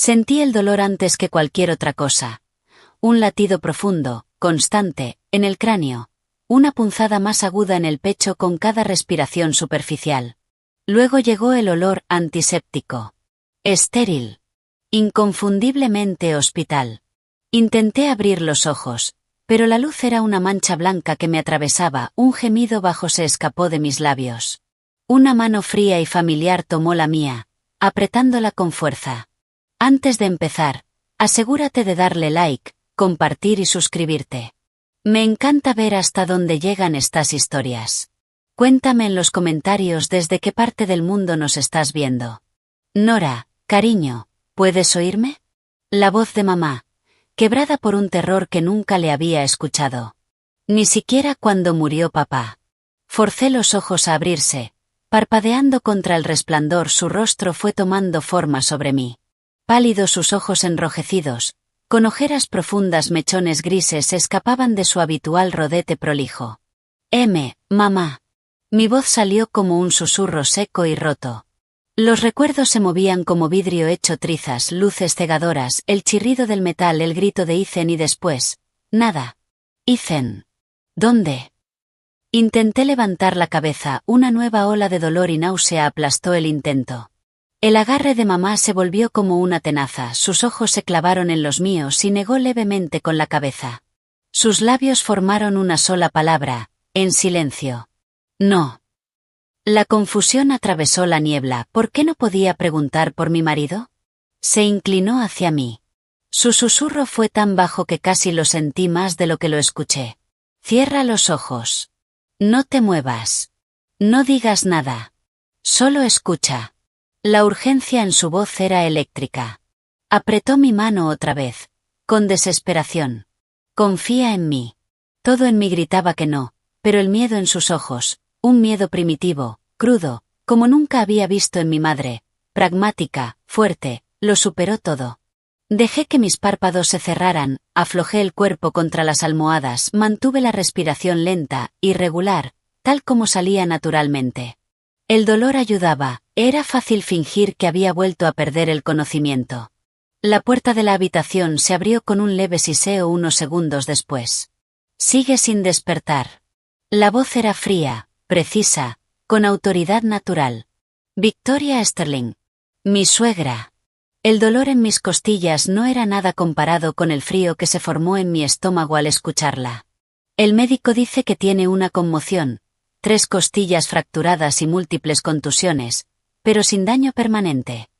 Sentí el dolor antes que cualquier otra cosa. Un latido profundo, constante, en el cráneo. Una punzada más aguda en el pecho con cada respiración superficial. Luego llegó el olor antiséptico. Estéril. Inconfundiblemente hospital. Intenté abrir los ojos, pero la luz era una mancha blanca que me atravesaba. Un gemido bajo se escapó de mis labios. Una mano fría y familiar tomó la mía, apretándola con fuerza. Antes de empezar, asegúrate de darle like, compartir y suscribirte. Me encanta ver hasta dónde llegan estas historias. Cuéntame en los comentarios desde qué parte del mundo nos estás viendo. Nora, cariño, ¿puedes oírme? La voz de mamá, quebrada por un terror que nunca le había escuchado. Ni siquiera cuando murió papá. Forcé los ojos a abrirse. Parpadeando contra el resplandor, su rostro fue tomando forma sobre mí. Pálidos, sus ojos enrojecidos, con ojeras profundas, mechones grises escapaban de su habitual rodete prolijo. Mamá. Mi voz salió como un susurro seco y roto. Los recuerdos se movían como vidrio hecho trizas, luces cegadoras, el chirrido del metal, el grito de Ethan y después, nada. Ethan. ¿Dónde? Intenté levantar la cabeza, una nueva ola de dolor y náusea aplastó el intento. El agarre de mamá se volvió como una tenaza, sus ojos se clavaron en los míos y negó levemente con la cabeza. Sus labios formaron una sola palabra, en silencio. No. La confusión atravesó la niebla. ¿Por qué no podía preguntar por mi marido? Se inclinó hacia mí. Su susurro fue tan bajo que casi lo sentí más de lo que lo escuché. Cierra los ojos. No te muevas. No digas nada. Solo escucha. La urgencia en su voz era eléctrica. Apretó mi mano otra vez, con desesperación. Confía en mí. Todo en mí gritaba que no, pero el miedo en sus ojos, un miedo primitivo, crudo, como nunca había visto en mi madre, pragmática, fuerte, lo superó todo. Dejé que mis párpados se cerraran, aflojé el cuerpo contra las almohadas, mantuve la respiración lenta, irregular, tal como salía naturalmente. El dolor ayudaba, era fácil fingir que había vuelto a perder el conocimiento. La puerta de la habitación se abrió con un leve siseo unos segundos después. Sigue sin despertar. La voz era fría, precisa, con autoridad natural. Victoria Sterling. Mi suegra. El dolor en mis costillas no era nada comparado con el frío que se formó en mi estómago al escucharla. El médico dice que tiene una conmoción, 3 costillas fracturadas y múltiples contusiones, pero sin daño permanente.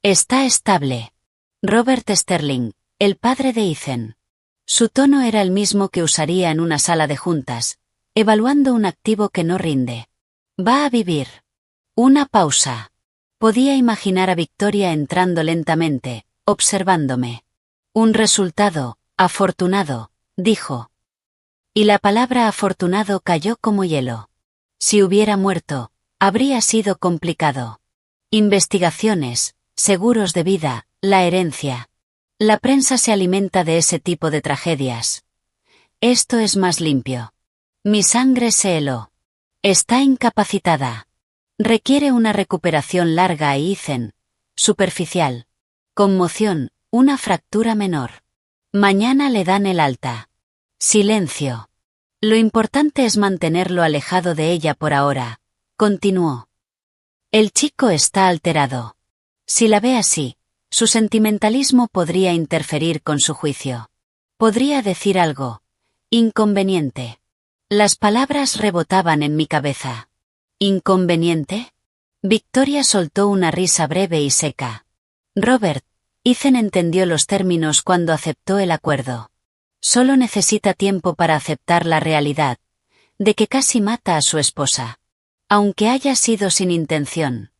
Está estable. Robert Sterling, el padre de Ethan. Su tono era el mismo que usaría en una sala de juntas, evaluando un activo que no rinde. Va a vivir. Una pausa. Podía imaginar a Victoria entrando lentamente, observándome. Un resultado, afortunado, dijo. Y la palabra afortunado cayó como hielo. Si hubiera muerto, habría sido complicado. Investigaciones, seguros de vida, la herencia. La prensa se alimenta de ese tipo de tragedias. Esto es más limpio. Mi sangre se heló. Está incapacitada. Requiere una recuperación larga y Ethan, superficial. Conmoción, una fractura menor. Mañana le dan el alta. Silencio. Lo importante es mantenerlo alejado de ella por ahora, continuó. El chico está alterado. Si la ve así, su sentimentalismo podría interferir con su juicio. Podría decir algo inconveniente. Las palabras rebotaban en mi cabeza. ¿Inconveniente? Victoria soltó una risa breve y seca. Robert, Ethan entendió los términos cuando aceptó el acuerdo. Solo necesita tiempo para aceptar la realidad, de que casi mata a su esposa. Aunque haya sido sin intención.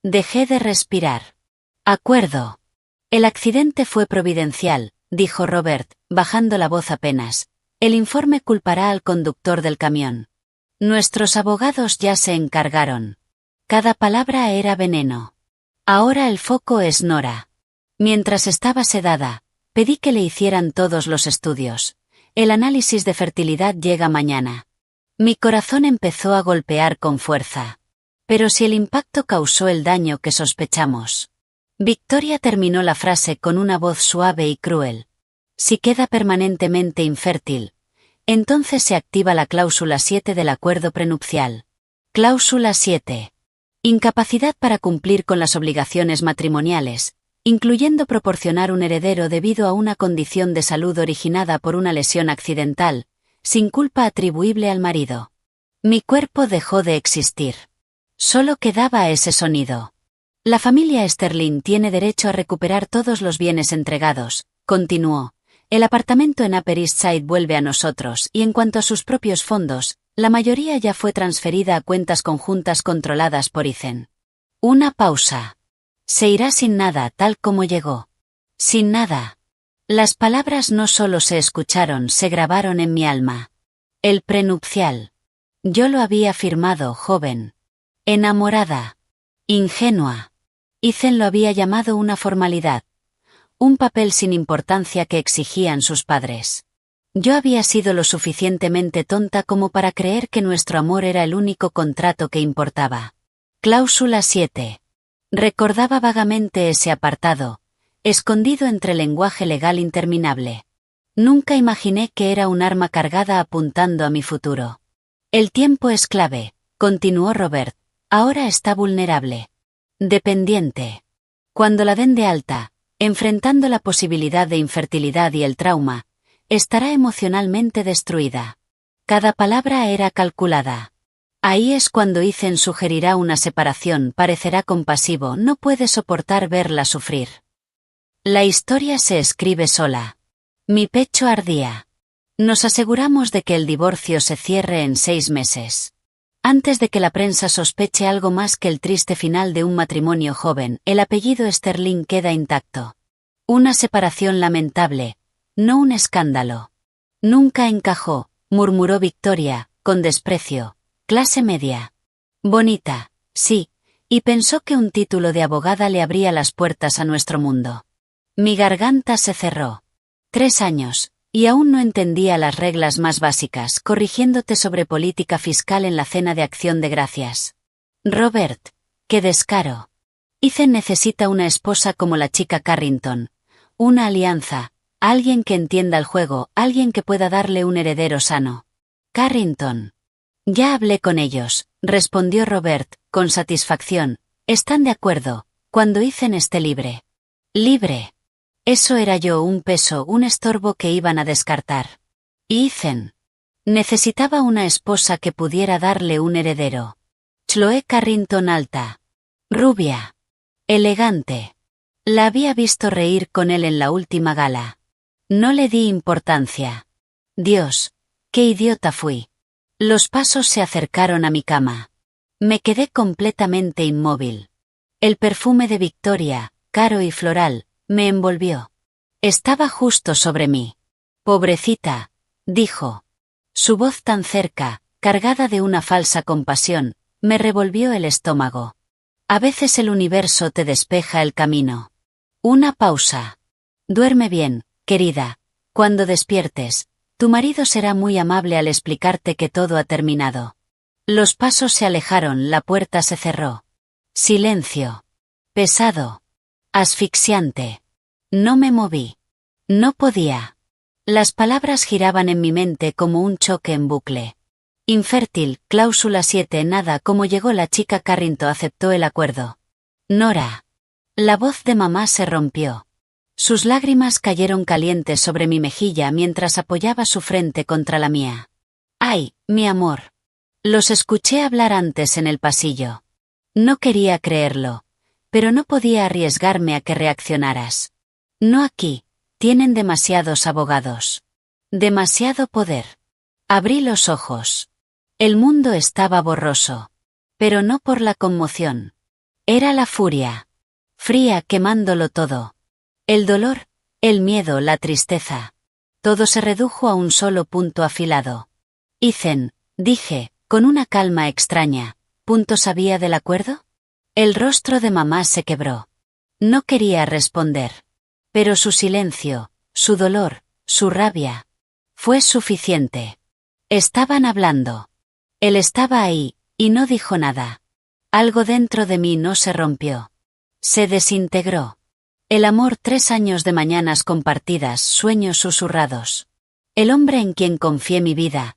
Dejé de respirar. Acuerdo. El accidente fue providencial, dijo Robert, bajando la voz apenas. El informe culpará al conductor del camión. Nuestros abogados ya se encargaron. Cada palabra era veneno. Ahora el foco es Nora. Mientras estaba sedada, pedí que le hicieran todos los estudios. El análisis de fertilidad llega mañana. Mi corazón empezó a golpear con fuerza. Pero si el impacto causó el daño que sospechamos. Victoria terminó la frase con una voz suave y cruel. Si queda permanentemente infértil, entonces se activa la cláusula 7 del acuerdo prenupcial. Cláusula 7. Incapacidad para cumplir con las obligaciones matrimoniales, incluyendo proporcionar un heredero debido a una condición de salud originada por una lesión accidental, sin culpa atribuible al marido. Mi cuerpo dejó de existir. Solo quedaba ese sonido. La familia Sterling tiene derecho a recuperar todos los bienes entregados, continuó. El apartamento en Upper East Side vuelve a nosotros y en cuanto a sus propios fondos, la mayoría ya fue transferida a cuentas conjuntas controladas por Ethan. Una pausa. Se irá sin nada tal como llegó. Sin nada. Las palabras no solo se escucharon, se grabaron en mi alma. El prenupcial. Yo lo había firmado, joven. Enamorada. Ingenua. Ethan lo había llamado una formalidad. Un papel sin importancia que exigían sus padres. Yo había sido lo suficientemente tonta como para creer que nuestro amor era el único contrato que importaba. Cláusula 7. Recordaba vagamente ese apartado, escondido entre lenguaje legal interminable. Nunca imaginé que era un arma cargada apuntando a mi futuro. El tiempo es clave, continuó Robert. Ahora está vulnerable. Dependiente. Cuando la den de alta, enfrentando la posibilidad de infertilidad y el trauma, estará emocionalmente destruida. Cada palabra era calculada. Ahí es cuando Ethan sugerirá una separación, parecerá compasivo, no puede soportar verla sufrir. La historia se escribe sola. Mi pecho ardía. Nos aseguramos de que el divorcio se cierre en 6 meses. Antes de que la prensa sospeche algo más que el triste final de un matrimonio joven, el apellido Sterling queda intacto. Una separación lamentable, no un escándalo. Nunca encajó, murmuró Victoria, con desprecio. Clase media. Bonita, sí, y pensó que un título de abogada le abría las puertas a nuestro mundo. Mi garganta se cerró. 3 años. Y aún no entendía las reglas más básicas, corrigiéndote sobre política fiscal en la cena de Acción de Gracias. Robert, qué descaro. Ethan necesita una esposa como la chica Carrington. Una alianza, alguien que entienda el juego, alguien que pueda darle un heredero sano. Carrington. Ya hablé con ellos, respondió Robert, con satisfacción. Están de acuerdo, cuando Ethan esté libre. Libre. Eso era yo, un peso, un estorbo que iban a descartar. Y Ethan necesitaba una esposa que pudiera darle un heredero. Chloe Carrington alta. Rubia. Elegante. La había visto reír con él en la última gala. No le di importancia. Dios, qué idiota fui. Los pasos se acercaron a mi cama. Me quedé completamente inmóvil. El perfume de Victoria, caro y floral, me envolvió. Estaba justo sobre mí. Pobrecita, dijo. Su voz tan cerca, cargada de una falsa compasión, me revolvió el estómago. A veces el universo te despeja el camino. Una pausa. Duerme bien, querida. Cuando despiertes, tu marido será muy amable al explicarte que todo ha terminado. Los pasos se alejaron, la puerta se cerró. Silencio. Pesado. Asfixiante. No me moví. No podía. Las palabras giraban en mi mente como un choque en bucle. Infértil, cláusula 7, nada, como llegó la chica Carrington, aceptó el acuerdo. Nora. La voz de mamá se rompió. Sus lágrimas cayeron calientes sobre mi mejilla mientras apoyaba su frente contra la mía. ¡Ay, mi amor! Los escuché hablar antes en el pasillo. No quería creerlo, pero no podía arriesgarme a que reaccionaras. No aquí, tienen demasiados abogados. Demasiado poder. Abrí los ojos. El mundo estaba borroso. Pero no por la conmoción. Era la furia. Fría, quemándolo todo. El dolor, el miedo, la tristeza. Todo se redujo a un solo punto afilado. Ethan, dije, con una calma extraña, ¿punto sabía del acuerdo? El rostro de mamá se quebró. No quería responder. Pero su silencio, su dolor, su rabia, fue suficiente. Estaban hablando. Él estaba ahí, y no dijo nada. Algo dentro de mí no se rompió. Se desintegró. El amor, 3 años de mañanas compartidas, sueños susurrados. El hombre en quien confié mi vida,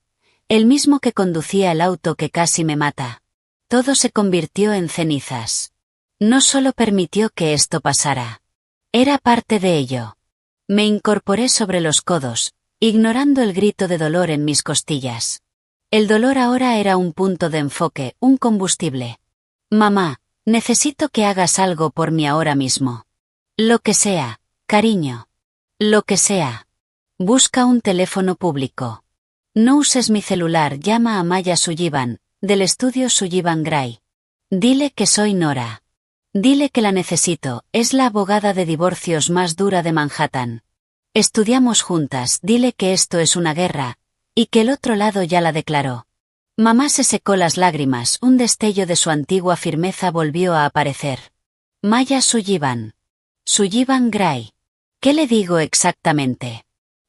el mismo que conducía el auto que casi me mata. Todo se convirtió en cenizas. No solo permitió que esto pasara. Era parte de ello. Me incorporé sobre los codos, ignorando el grito de dolor en mis costillas. El dolor ahora era un punto de enfoque, un combustible. Mamá, necesito que hagas algo por mí ahora mismo. Lo que sea, cariño. Lo que sea. Busca un teléfono público. No uses mi celular, llama a Maya Sullivan, del estudio Sullivan Gray. Dile que soy Nora. Dile que la necesito, es la abogada de divorcios más dura de Manhattan. Estudiamos juntas, dile que esto es una guerra, y que el otro lado ya la declaró. Mamá se secó las lágrimas, un destello de su antigua firmeza volvió a aparecer. Maya Sullivan. Sullivan Gray. ¿Qué le digo exactamente?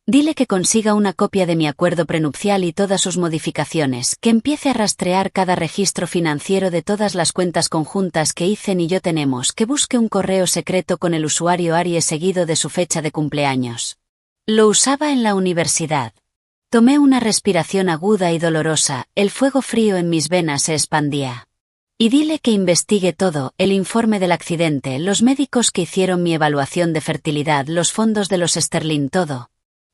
Dile que consiga una copia de mi acuerdo prenupcial y todas sus modificaciones, que empiece a rastrear cada registro financiero de todas las cuentas conjuntas que Ethan y yo tenemos, que busque un correo secreto con el usuario Aries seguido de su fecha de cumpleaños. Lo usaba en la universidad. Tomé una respiración aguda y dolorosa, el fuego frío en mis venas se expandía. Y dile que investigue todo, el informe del accidente, los médicos que hicieron mi evaluación de fertilidad, los fondos de los Sterling, todo.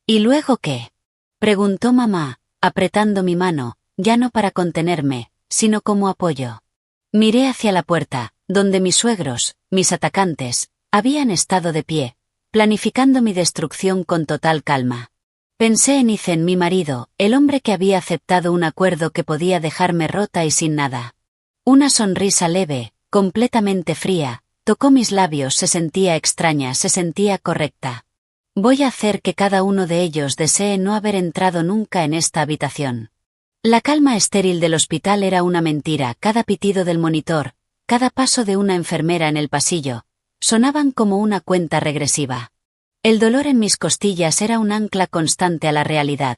¿Y luego qué? Preguntó mamá, apretando mi mano, ya no para contenerme, sino como apoyo. Miré hacia la puerta, donde mis suegros, mis atacantes, habían estado de pie, planificando mi destrucción con total calma. Pensé en Ethan, mi marido, el hombre que había aceptado un acuerdo que podía dejarme rota y sin nada. Una sonrisa leve, completamente fría, tocó mis labios, se sentía extraña, se sentía correcta. Voy a hacer que cada uno de ellos desee no haber entrado nunca en esta habitación. La calma estéril del hospital era una mentira, cada pitido del monitor, cada paso de una enfermera en el pasillo, sonaban como una cuenta regresiva. El dolor en mis costillas era un ancla constante a la realidad.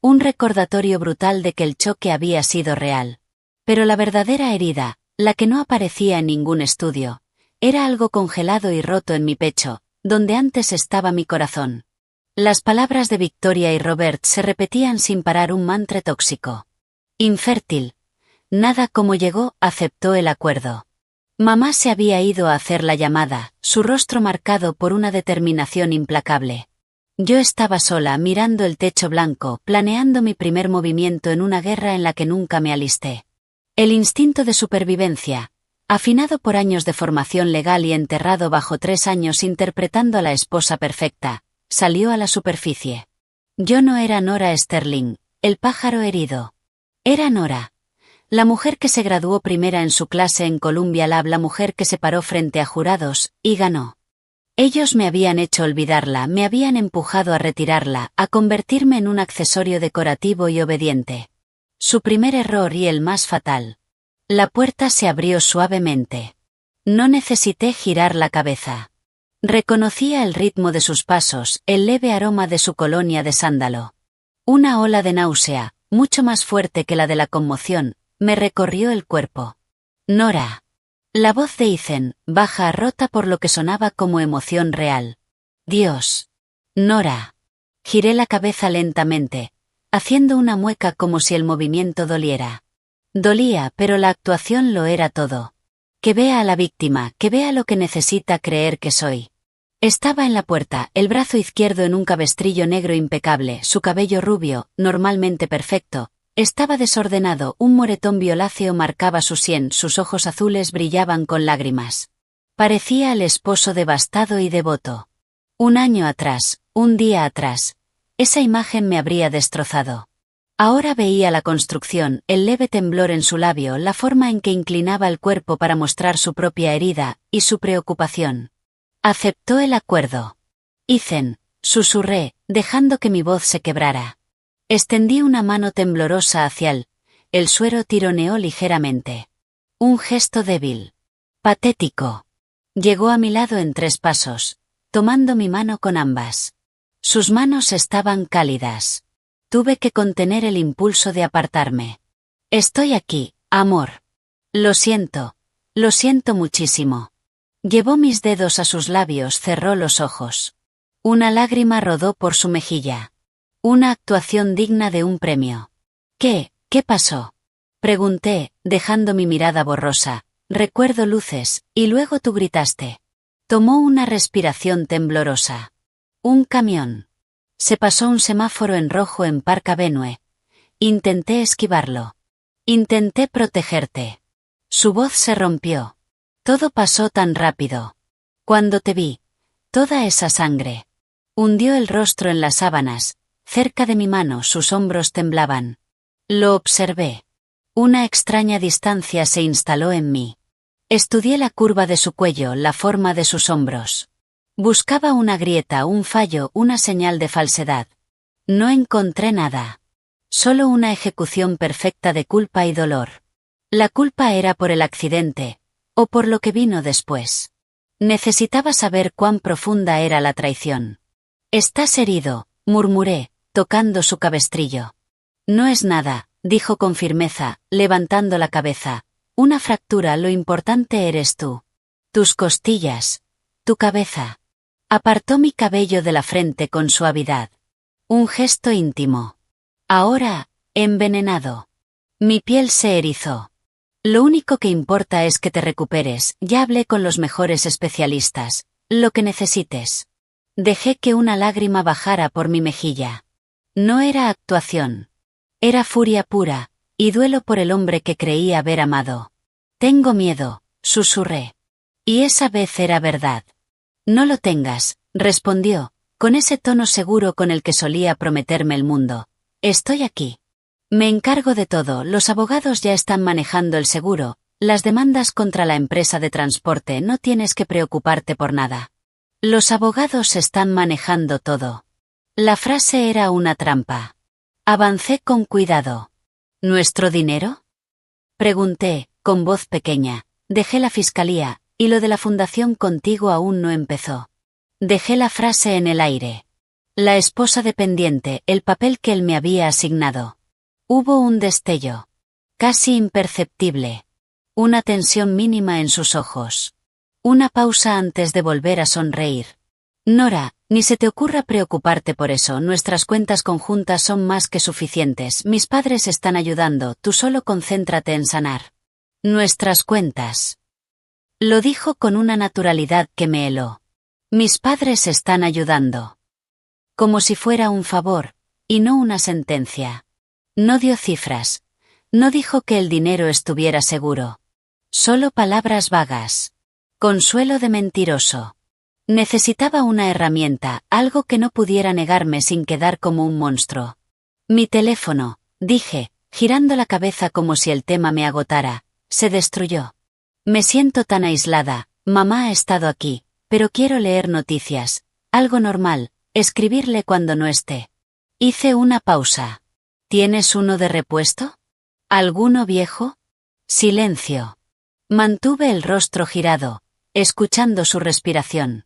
Un recordatorio brutal de que el choque había sido real. Pero la verdadera herida, la que no aparecía en ningún estudio, era algo congelado y roto en mi pecho, donde antes estaba mi corazón. Las palabras de Victoria y Robert se repetían sin parar, un mantra tóxico. Infértil. Nada como llegó, aceptó el acuerdo. Mamá se había ido a hacer la llamada, su rostro marcado por una determinación implacable. Yo estaba sola, mirando el techo blanco, planeando mi primer movimiento en una guerra en la que nunca me alisté. El instinto de supervivencia, afinado por años de formación legal y enterrado bajo 3 años interpretando a la esposa perfecta, salió a la superficie. Yo no era Nora Sterling, el pájaro herido. Era Nora. La mujer que se graduó primera en su clase en Columbia Lab, la mujer que se paró frente a jurados, y ganó. Ellos me habían hecho olvidarla, me habían empujado a retirarla, a convertirme en un accesorio decorativo y obediente. Su primer error y el más fatal. La puerta se abrió suavemente. No necesité girar la cabeza. Reconocía el ritmo de sus pasos, el leve aroma de su colonia de sándalo. Una ola de náusea, mucho más fuerte que la de la conmoción, me recorrió el cuerpo. Nora. La voz de Ethan, baja, rota por lo que sonaba como emoción real. Dios. Nora. Giré la cabeza lentamente, haciendo una mueca como si el movimiento doliera. Dolía, pero la actuación lo era todo. Que vea a la víctima, que vea lo que necesita creer que soy. Estaba en la puerta, el brazo izquierdo en un cabestrillo negro impecable, su cabello rubio, normalmente perfecto, estaba desordenado, un moretón violáceo marcaba su sien, sus ojos azules brillaban con lágrimas. Parecía el esposo devastado y devoto. Un año atrás, un día atrás, esa imagen me habría destrozado. Ahora veía la construcción, el leve temblor en su labio, la forma en que inclinaba el cuerpo para mostrar su propia herida, y su preocupación. Aceptó el acuerdo. Ethan, susurré, dejando que mi voz se quebrara. Extendí una mano temblorosa hacia él. El suero tironeó ligeramente. Un gesto débil. Patético. Llegó a mi lado en 3 pasos, tomando mi mano con ambas. Sus manos estaban cálidas. Tuve que contener el impulso de apartarme. Estoy aquí, amor. Lo siento muchísimo. Llevó mis dedos a sus labios, cerró los ojos. Una lágrima rodó por su mejilla. Una actuación digna de un premio. ¿Qué pasó? Pregunté, dejando mi mirada borrosa. Recuerdo luces, y luego tú gritaste. Tomó una respiración temblorosa. Un camión. Se pasó un semáforo en rojo en Park Avenue. Intenté esquivarlo. Intenté protegerte. Su voz se rompió. Todo pasó tan rápido. Cuando te vi, toda esa sangre. Hundió el rostro en las sábanas, cerca de mi mano sus hombros temblaban. Lo observé. Una extraña distancia se instaló en mí. Estudié la curva de su cuello, la forma de sus hombros. Buscaba una grieta, un fallo, una señal de falsedad. No encontré nada. Solo una ejecución perfecta de culpa y dolor. La culpa era por el accidente, o por lo que vino después. Necesitaba saber cuán profunda era la traición. Estás herido, murmuré, tocando su cabestrillo. No es nada, dijo con firmeza, levantando la cabeza. Una fractura, lo importante eres tú. Tus costillas. Tu cabeza. Apartó mi cabello de la frente con suavidad. Un gesto íntimo. Ahora, envenenado. Mi piel se erizó. Lo único que importa es que te recuperes, ya hablé con los mejores especialistas, lo que necesites. Dejé que una lágrima bajara por mi mejilla. No era actuación. Era furia pura, y duelo por el hombre que creí haber amado. Tengo miedo, susurré. Y esa vez era verdad. No lo tengas, respondió, con ese tono seguro con el que solía prometerme el mundo. Estoy aquí. Me encargo de todo, los abogados ya están manejando el seguro, las demandas contra la empresa de transporte, no tienes que preocuparte por nada. Los abogados están manejando todo. La frase era una trampa. Avancé con cuidado. ¿Nuestro dinero? Pregunté, con voz pequeña. Dejé la fiscalía, y lo de la fundación contigo aún no empezó. Dejé la frase en el aire. La esposa dependiente, el papel que él me había asignado. Hubo un destello. Casi imperceptible. Una tensión mínima en sus ojos. Una pausa antes de volver a sonreír. Nora, ni se te ocurra preocuparte por eso, nuestras cuentas conjuntas son más que suficientes, mis padres están ayudando, tú solo concéntrate en sanar. Nuestras cuentas. Lo dijo con una naturalidad que me heló. Mis padres están ayudando. Como si fuera un favor, y no una sentencia. No dio cifras. No dijo que el dinero estuviera seguro. Solo palabras vagas. Consuelo de mentiroso. Necesitaba una herramienta, algo que no pudiera negarme sin quedar como un monstruo. Mi teléfono, dije, girando la cabeza como si el tema me agotara, se destruyó. Me siento tan aislada, mamá ha estado aquí, pero quiero leer noticias, algo normal, escribirle cuando no esté. Hice una pausa. ¿Tienes uno de repuesto? ¿Alguno viejo? Silencio. Mantuve el rostro girado, escuchando su respiración.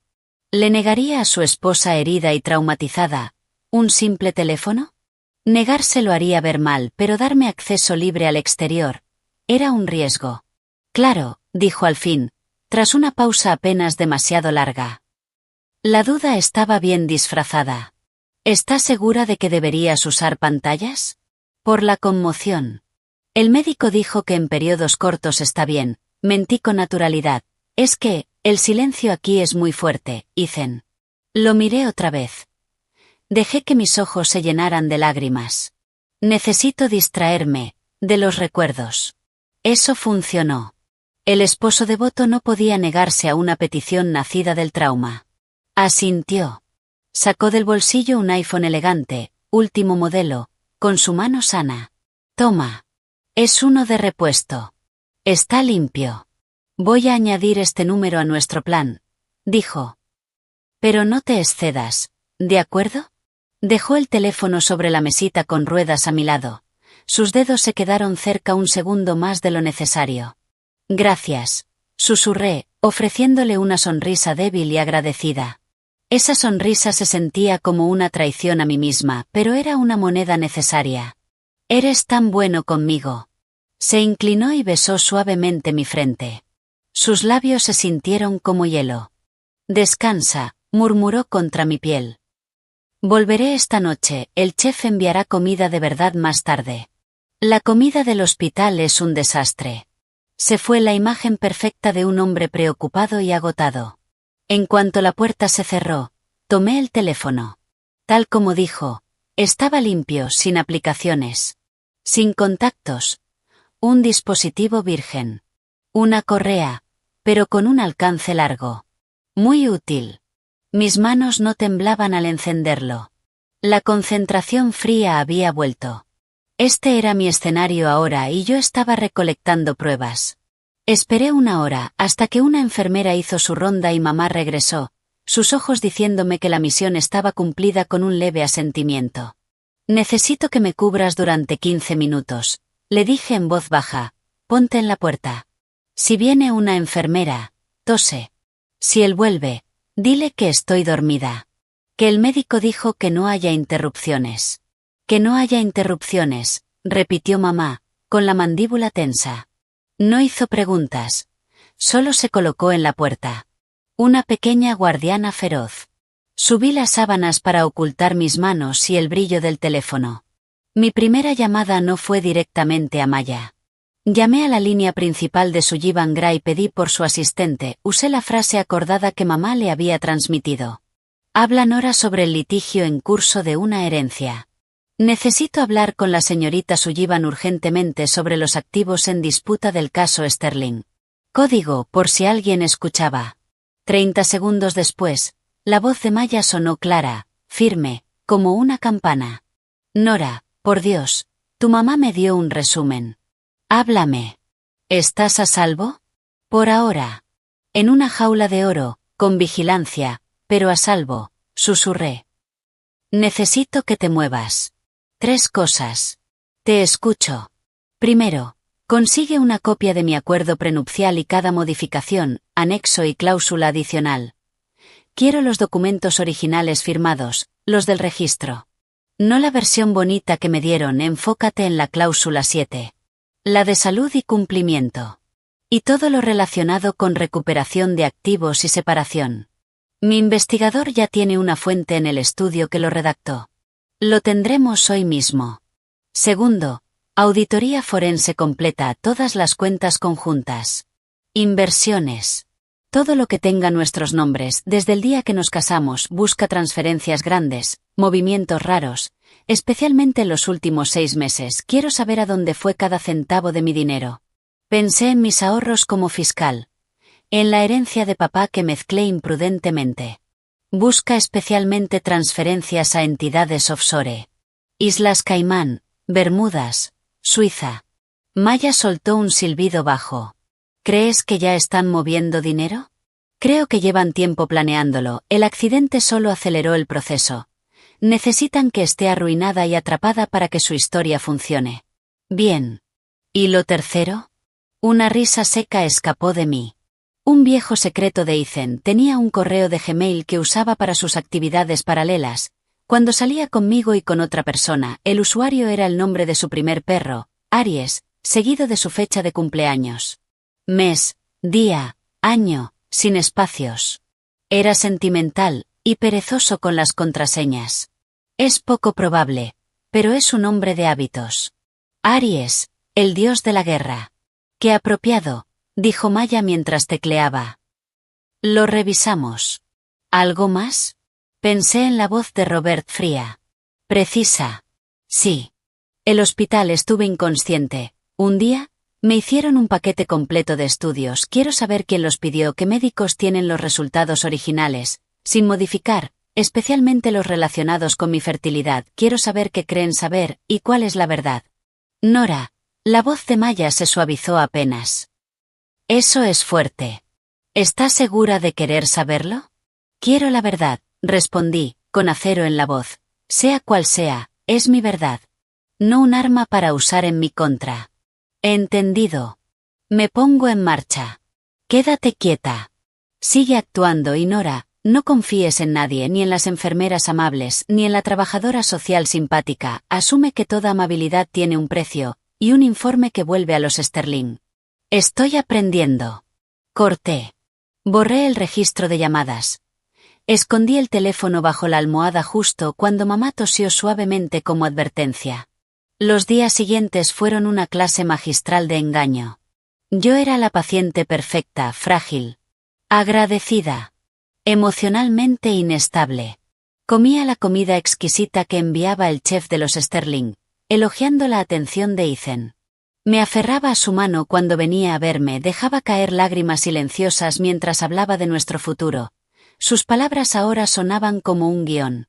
¿Le negaría a su esposa herida y traumatizada un simple teléfono? Negárselo haría ver mal, pero darme acceso libre al exterior era un riesgo. Claro, dijo al fin, tras una pausa apenas demasiado larga. La duda estaba bien disfrazada. ¿Estás segura de que deberías usar pantallas? Por la conmoción. El médico dijo que en periodos cortos está bien, mentí con naturalidad. Es que, el silencio aquí es muy fuerte, Ethan. Lo miré otra vez. Dejé que mis ojos se llenaran de lágrimas. Necesito distraerme, de los recuerdos. Eso funcionó. El esposo devoto no podía negarse a una petición nacida del trauma. Asintió. Sacó del bolsillo un iPhone elegante, último modelo, con su mano sana. Toma. Es uno de repuesto. Está limpio. Voy a añadir este número a nuestro plan, dijo. Pero no te excedas, ¿de acuerdo? Dejó el teléfono sobre la mesita con ruedas a mi lado. Sus dedos se quedaron cerca un segundo más de lo necesario. Gracias, susurré, ofreciéndole una sonrisa débil y agradecida. Esa sonrisa se sentía como una traición a mí misma, pero era una moneda necesaria. Eres tan bueno conmigo. Se inclinó y besó suavemente mi frente. Sus labios se sintieron como hielo. Descansa, murmuró contra mi piel. Volveré esta noche, el chef enviará comida de verdad más tarde. La comida del hospital es un desastre. Se fue la imagen perfecta de un hombre preocupado y agotado. En cuanto la puerta se cerró, tomé el teléfono. Tal como dijo, estaba limpio, sin aplicaciones. Sin contactos. Un dispositivo virgen. Una correa, pero con un alcance largo. Muy útil. Mis manos no temblaban al encenderlo. La concentración fría había vuelto. Este era mi escenario ahora y yo estaba recolectando pruebas. Esperé 1 hora hasta que una enfermera hizo su ronda y mamá regresó, sus ojos diciéndome que la misión estaba cumplida con un leve asentimiento. Necesito que me cubras durante 15 minutos, le dije en voz baja, ponte en la puerta. Si viene una enfermera, tose. Si él vuelve, dile que estoy dormida. Que el médico dijo que no haya interrupciones. Que no haya interrupciones, repitió mamá, con la mandíbula tensa. No hizo preguntas. Solo se colocó en la puerta. Una pequeña guardiana feroz. Subí las sábanas para ocultar mis manos y el brillo del teléfono. Mi primera llamada no fue directamente a Maya. Llamé a la línea principal de Sullivan-Gray y pedí por su asistente, usé la frase acordada que mamá le había transmitido. Habla Nora sobre el litigio en curso de una herencia. Necesito hablar con la señorita Sullivan urgentemente sobre los activos en disputa del caso Sterling. Código, por si alguien escuchaba. 30 segundos después, la voz de Maya sonó clara, firme, como una campana. Nora, por Dios, tu mamá me dio un resumen. Háblame. ¿Estás a salvo? Por ahora. En una jaula de oro, con vigilancia, pero a salvo, susurré. Necesito que te muevas. 3 cosas. Te escucho. Primero, consigue una copia de mi acuerdo prenupcial y cada modificación, anexo y cláusula adicional. Quiero los documentos originales firmados, los del registro. No la versión bonita que me dieron, enfócate en la cláusula 7. La de salud y cumplimiento. Y todo lo relacionado con recuperación de activos y separación. Mi investigador ya tiene una fuente en el estudio que lo redactó. Lo tendremos hoy mismo. Segundo, auditoría forense completa, todas las cuentas conjuntas. Inversiones. Todo lo que tenga nuestros nombres, desde el día que nos casamos, busca transferencias grandes, movimientos raros, especialmente en los últimos 6 meses, quiero saber a dónde fue cada centavo de mi dinero. Pensé en mis ahorros como fiscal. En la herencia de papá que mezclé imprudentemente. Busca especialmente transferencias a entidades offshore. Islas Caimán, Bermudas, Suiza. Maya soltó un silbido bajo. ¿Crees que ya están moviendo dinero? Creo que llevan tiempo planeándolo, el accidente solo aceleró el proceso. Necesitan que esté arruinada y atrapada para que su historia funcione. Bien. ¿Y lo tercero? Una risa seca escapó de mí. Un viejo secreto de Ethan tenía un correo de Gmail que usaba para sus actividades paralelas. Cuando salía conmigo y con otra persona, el usuario era el nombre de su primer perro, Aries, seguido de su fecha de cumpleaños. Mes, día, año, sin espacios. Era sentimental y perezoso con las contraseñas. Es poco probable, pero es un hombre de hábitos. Aries, el dios de la guerra. Qué apropiado, dijo Maya mientras tecleaba. Lo revisamos. ¿Algo más? Pensé en la voz de Robert fría. Precisa. Sí. El hospital estuve inconsciente. Un día, me hicieron un paquete completo de estudios. Quiero saber quién los pidió, qué médicos tienen los resultados originales, sin modificar, especialmente los relacionados con mi fertilidad. Quiero saber qué creen saber, y cuál es la verdad. Nora, la voz de Maya se suavizó apenas. Eso es fuerte. ¿Estás segura de querer saberlo? Quiero la verdad, respondí, con acero en la voz. Sea cual sea, es mi verdad. No un arma para usar en mi contra. Entendido. Me pongo en marcha. Quédate quieta. Sigue actuando y Nora, no confíes en nadie, ni en las enfermeras amables, ni en la trabajadora social simpática. Asume que toda amabilidad tiene un precio, y un informe que vuelve a los Sterling. Estoy aprendiendo. Corté. Borré el registro de llamadas. Escondí el teléfono bajo la almohada justo cuando mamá tosió suavemente como advertencia. Los días siguientes fueron una clase magistral de engaño. Yo era la paciente perfecta, frágil, agradecida, emocionalmente inestable. Comía la comida exquisita que enviaba el chef de los Sterling, elogiando la atención de Ethan. Me aferraba a su mano cuando venía a verme, dejaba caer lágrimas silenciosas mientras hablaba de nuestro futuro. Sus palabras ahora sonaban como un guión.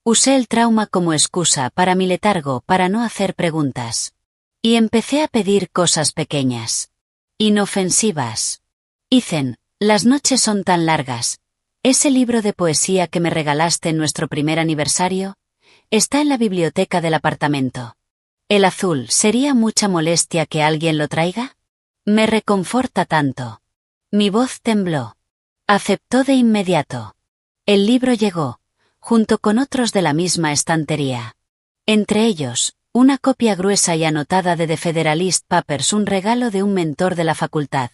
Usé el trauma como excusa para mi letargo, para no hacer preguntas. Y empecé a pedir cosas pequeñas. Inofensivas. Ethan, las noches son tan largas. ¿Ese libro de poesía que me regalaste en nuestro primer aniversario? Está en la biblioteca del apartamento. El azul, ¿sería mucha molestia que alguien lo traiga? Me reconforta tanto. Mi voz tembló. Aceptó de inmediato. El libro llegó, junto con otros de la misma estantería. Entre ellos, una copia gruesa y anotada de The Federalist Papers, un regalo de un mentor de la facultad.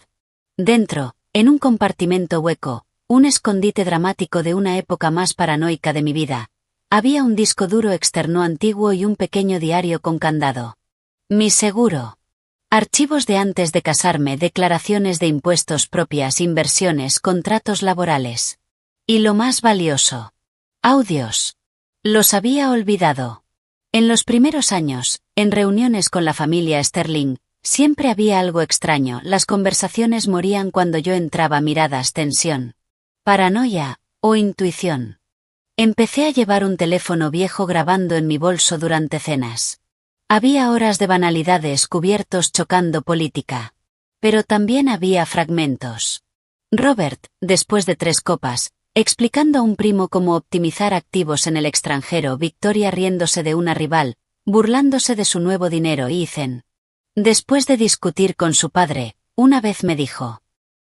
Dentro, en un compartimento hueco, un escondite dramático de una época más paranoica de mi vida, había un disco duro externo antiguo y un pequeño diario con candado. Mi seguro. Archivos de antes de casarme, declaraciones de impuestos propias, inversiones, contratos laborales. Y lo más valioso. Audios. Los había olvidado. En los primeros años, en reuniones con la familia Sterling, siempre había algo extraño, las conversaciones morían cuando yo entraba, miradas, tensión. Paranoia, o intuición. Empecé a llevar un teléfono viejo grabando en mi bolso durante cenas. Había horas de banalidades, cubiertos chocando política. Pero también había fragmentos. Robert, después de 3 copas, explicando a un primo cómo optimizar activos en el extranjero, Victoria riéndose de una rival, burlándose de su nuevo dinero, y Ethan. Después de discutir con su padre, una vez me dijo: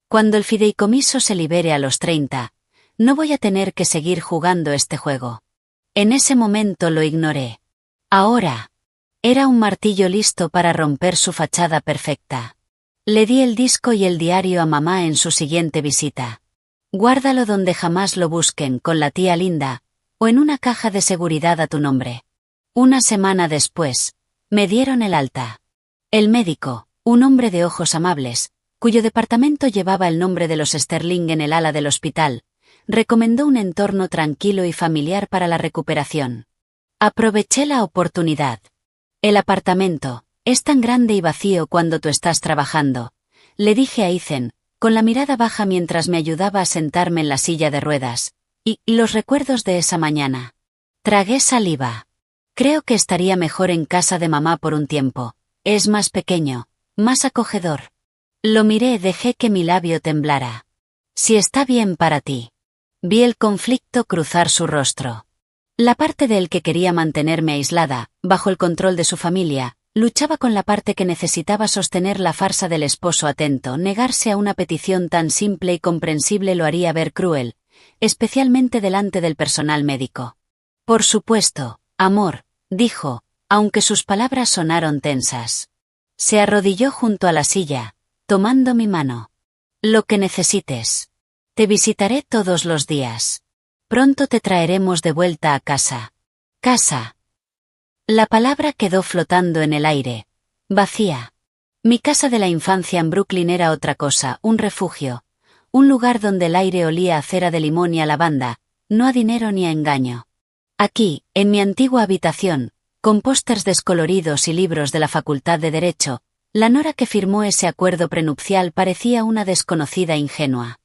cuando el fideicomiso se libere a los 30, no voy a tener que seguir jugando este juego. En ese momento lo ignoré. Ahora. Era un martillo listo para romper su fachada perfecta. Le di el disco y el diario a mamá en su siguiente visita. Guárdalo donde jamás lo busquen, con la tía Linda, o en una caja de seguridad a tu nombre. Una semana después, me dieron el alta. El médico, un hombre de ojos amables, cuyo departamento llevaba el nombre de los Sterling en el ala del hospital, recomendó un entorno tranquilo y familiar para la recuperación. Aproveché la oportunidad. El apartamento es tan grande y vacío cuando tú estás trabajando, le dije a Ethan, con la mirada baja mientras me ayudaba a sentarme en la silla de ruedas, y los recuerdos de esa mañana. Tragué saliva. Creo que estaría mejor en casa de mamá por un tiempo. Es más pequeño, más acogedor. Lo miré, dejé que mi labio temblara. Si está bien para ti. Vi el conflicto cruzar su rostro. La parte de él que quería mantenerme aislada, bajo el control de su familia, luchaba con la parte que necesitaba sostener la farsa del esposo atento. Negarse a una petición tan simple y comprensible lo haría ver cruel, especialmente delante del personal médico. Por supuesto, amor, dijo, aunque sus palabras sonaron tensas. Se arrodilló junto a la silla, tomando mi mano. Lo que necesites. Te visitaré todos los días. Pronto te traeremos de vuelta a casa. Casa. La palabra quedó flotando en el aire, vacía. Mi casa de la infancia en Brooklyn era otra cosa, un refugio, un lugar donde el aire olía a cera de limón y a lavanda, no a dinero ni a engaño. Aquí, en mi antigua habitación, con pósters descoloridos y libros de la Facultad de Derecho, la Nora que firmó ese acuerdo prenupcial parecía una desconocida ingenua.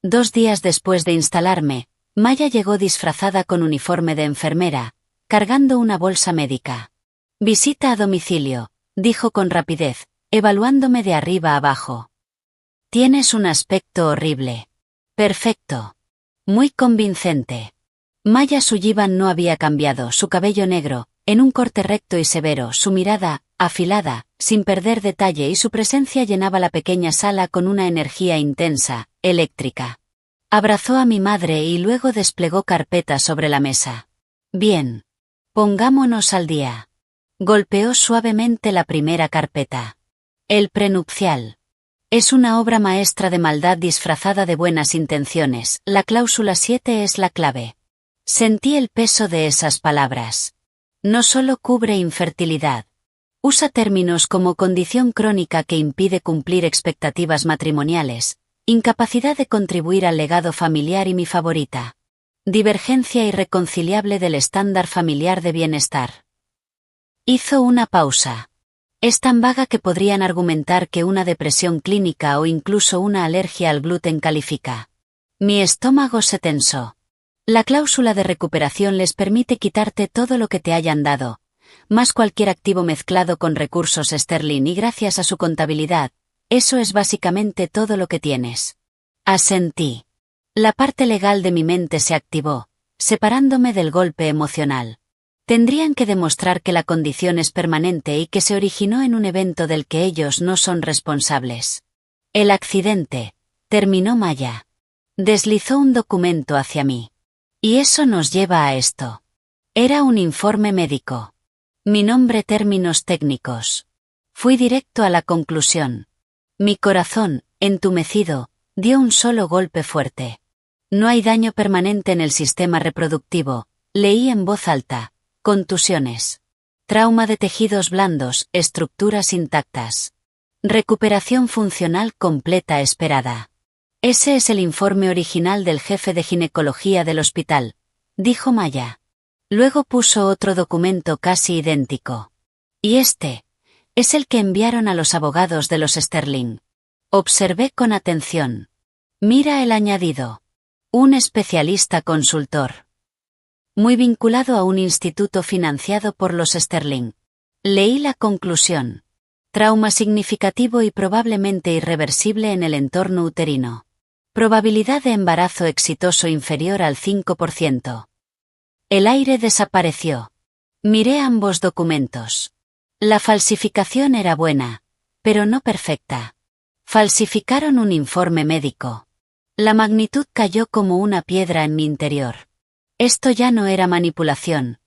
2 días después de instalarme, Maya llegó disfrazada con uniforme de enfermera, cargando una bolsa médica. Visita a domicilio, dijo con rapidez, evaluándome de arriba abajo. Tienes un aspecto horrible. Perfecto. Muy convincente. Maya Sullivan no había cambiado, su cabello negro, en un corte recto y severo, su mirada, afilada, sin perder detalle, y su presencia llenaba la pequeña sala con una energía intensa, eléctrica. Abrazó a mi madre y luego desplegó carpetas sobre la mesa. Bien. Pongámonos al día. Golpeó suavemente la primera carpeta. El prenupcial. Es una obra maestra de maldad disfrazada de buenas intenciones. La cláusula 7 es la clave. Sentí el peso de esas palabras. No solo cubre infertilidad. Usa términos como condición crónica que impide cumplir expectativas matrimoniales, incapacidad de contribuir al legado familiar y mi favorita. Divergencia irreconciliable del estándar familiar de bienestar. Hizo una pausa. Es tan vaga que podrían argumentar que una depresión clínica o incluso una alergia al gluten califica. Mi estómago se tensó. La cláusula de recuperación les permite quitarte todo lo que te hayan dado, más cualquier activo mezclado con recursos sterling y gracias a su contabilidad, eso es básicamente todo lo que tienes. Asentí. La parte legal de mi mente se activó, separándome del golpe emocional. Tendrían que demostrar que la condición es permanente y que se originó en un evento del que ellos no son responsables. El accidente, terminó Maya. Deslizó un documento hacia mí. Y eso nos lleva a esto. Era un informe médico. Mi nombre, términos técnicos. Fui directo a la conclusión. Mi corazón, entumecido, dio un solo golpe fuerte. No hay daño permanente en el sistema reproductivo, leí en voz alta. Contusiones. Trauma de tejidos blandos, estructuras intactas. Recuperación funcional completa esperada. Ese es el informe original del jefe de ginecología del hospital, dijo Maya. Luego puso otro documento casi idéntico. Y este es el que enviaron a los abogados de los Sterling. Observé con atención. Mira el añadido. Un especialista consultor. Muy vinculado a un instituto financiado por los Sterling. Leí la conclusión. Trauma significativo y probablemente irreversible en el entorno uterino. Probabilidad de embarazo exitoso inferior al 5%. El aire desapareció. Miré ambos documentos. La falsificación era buena, pero no perfecta. Falsificaron un informe médico. La magnitud cayó como una piedra en mi interior. Esto ya no era manipulación.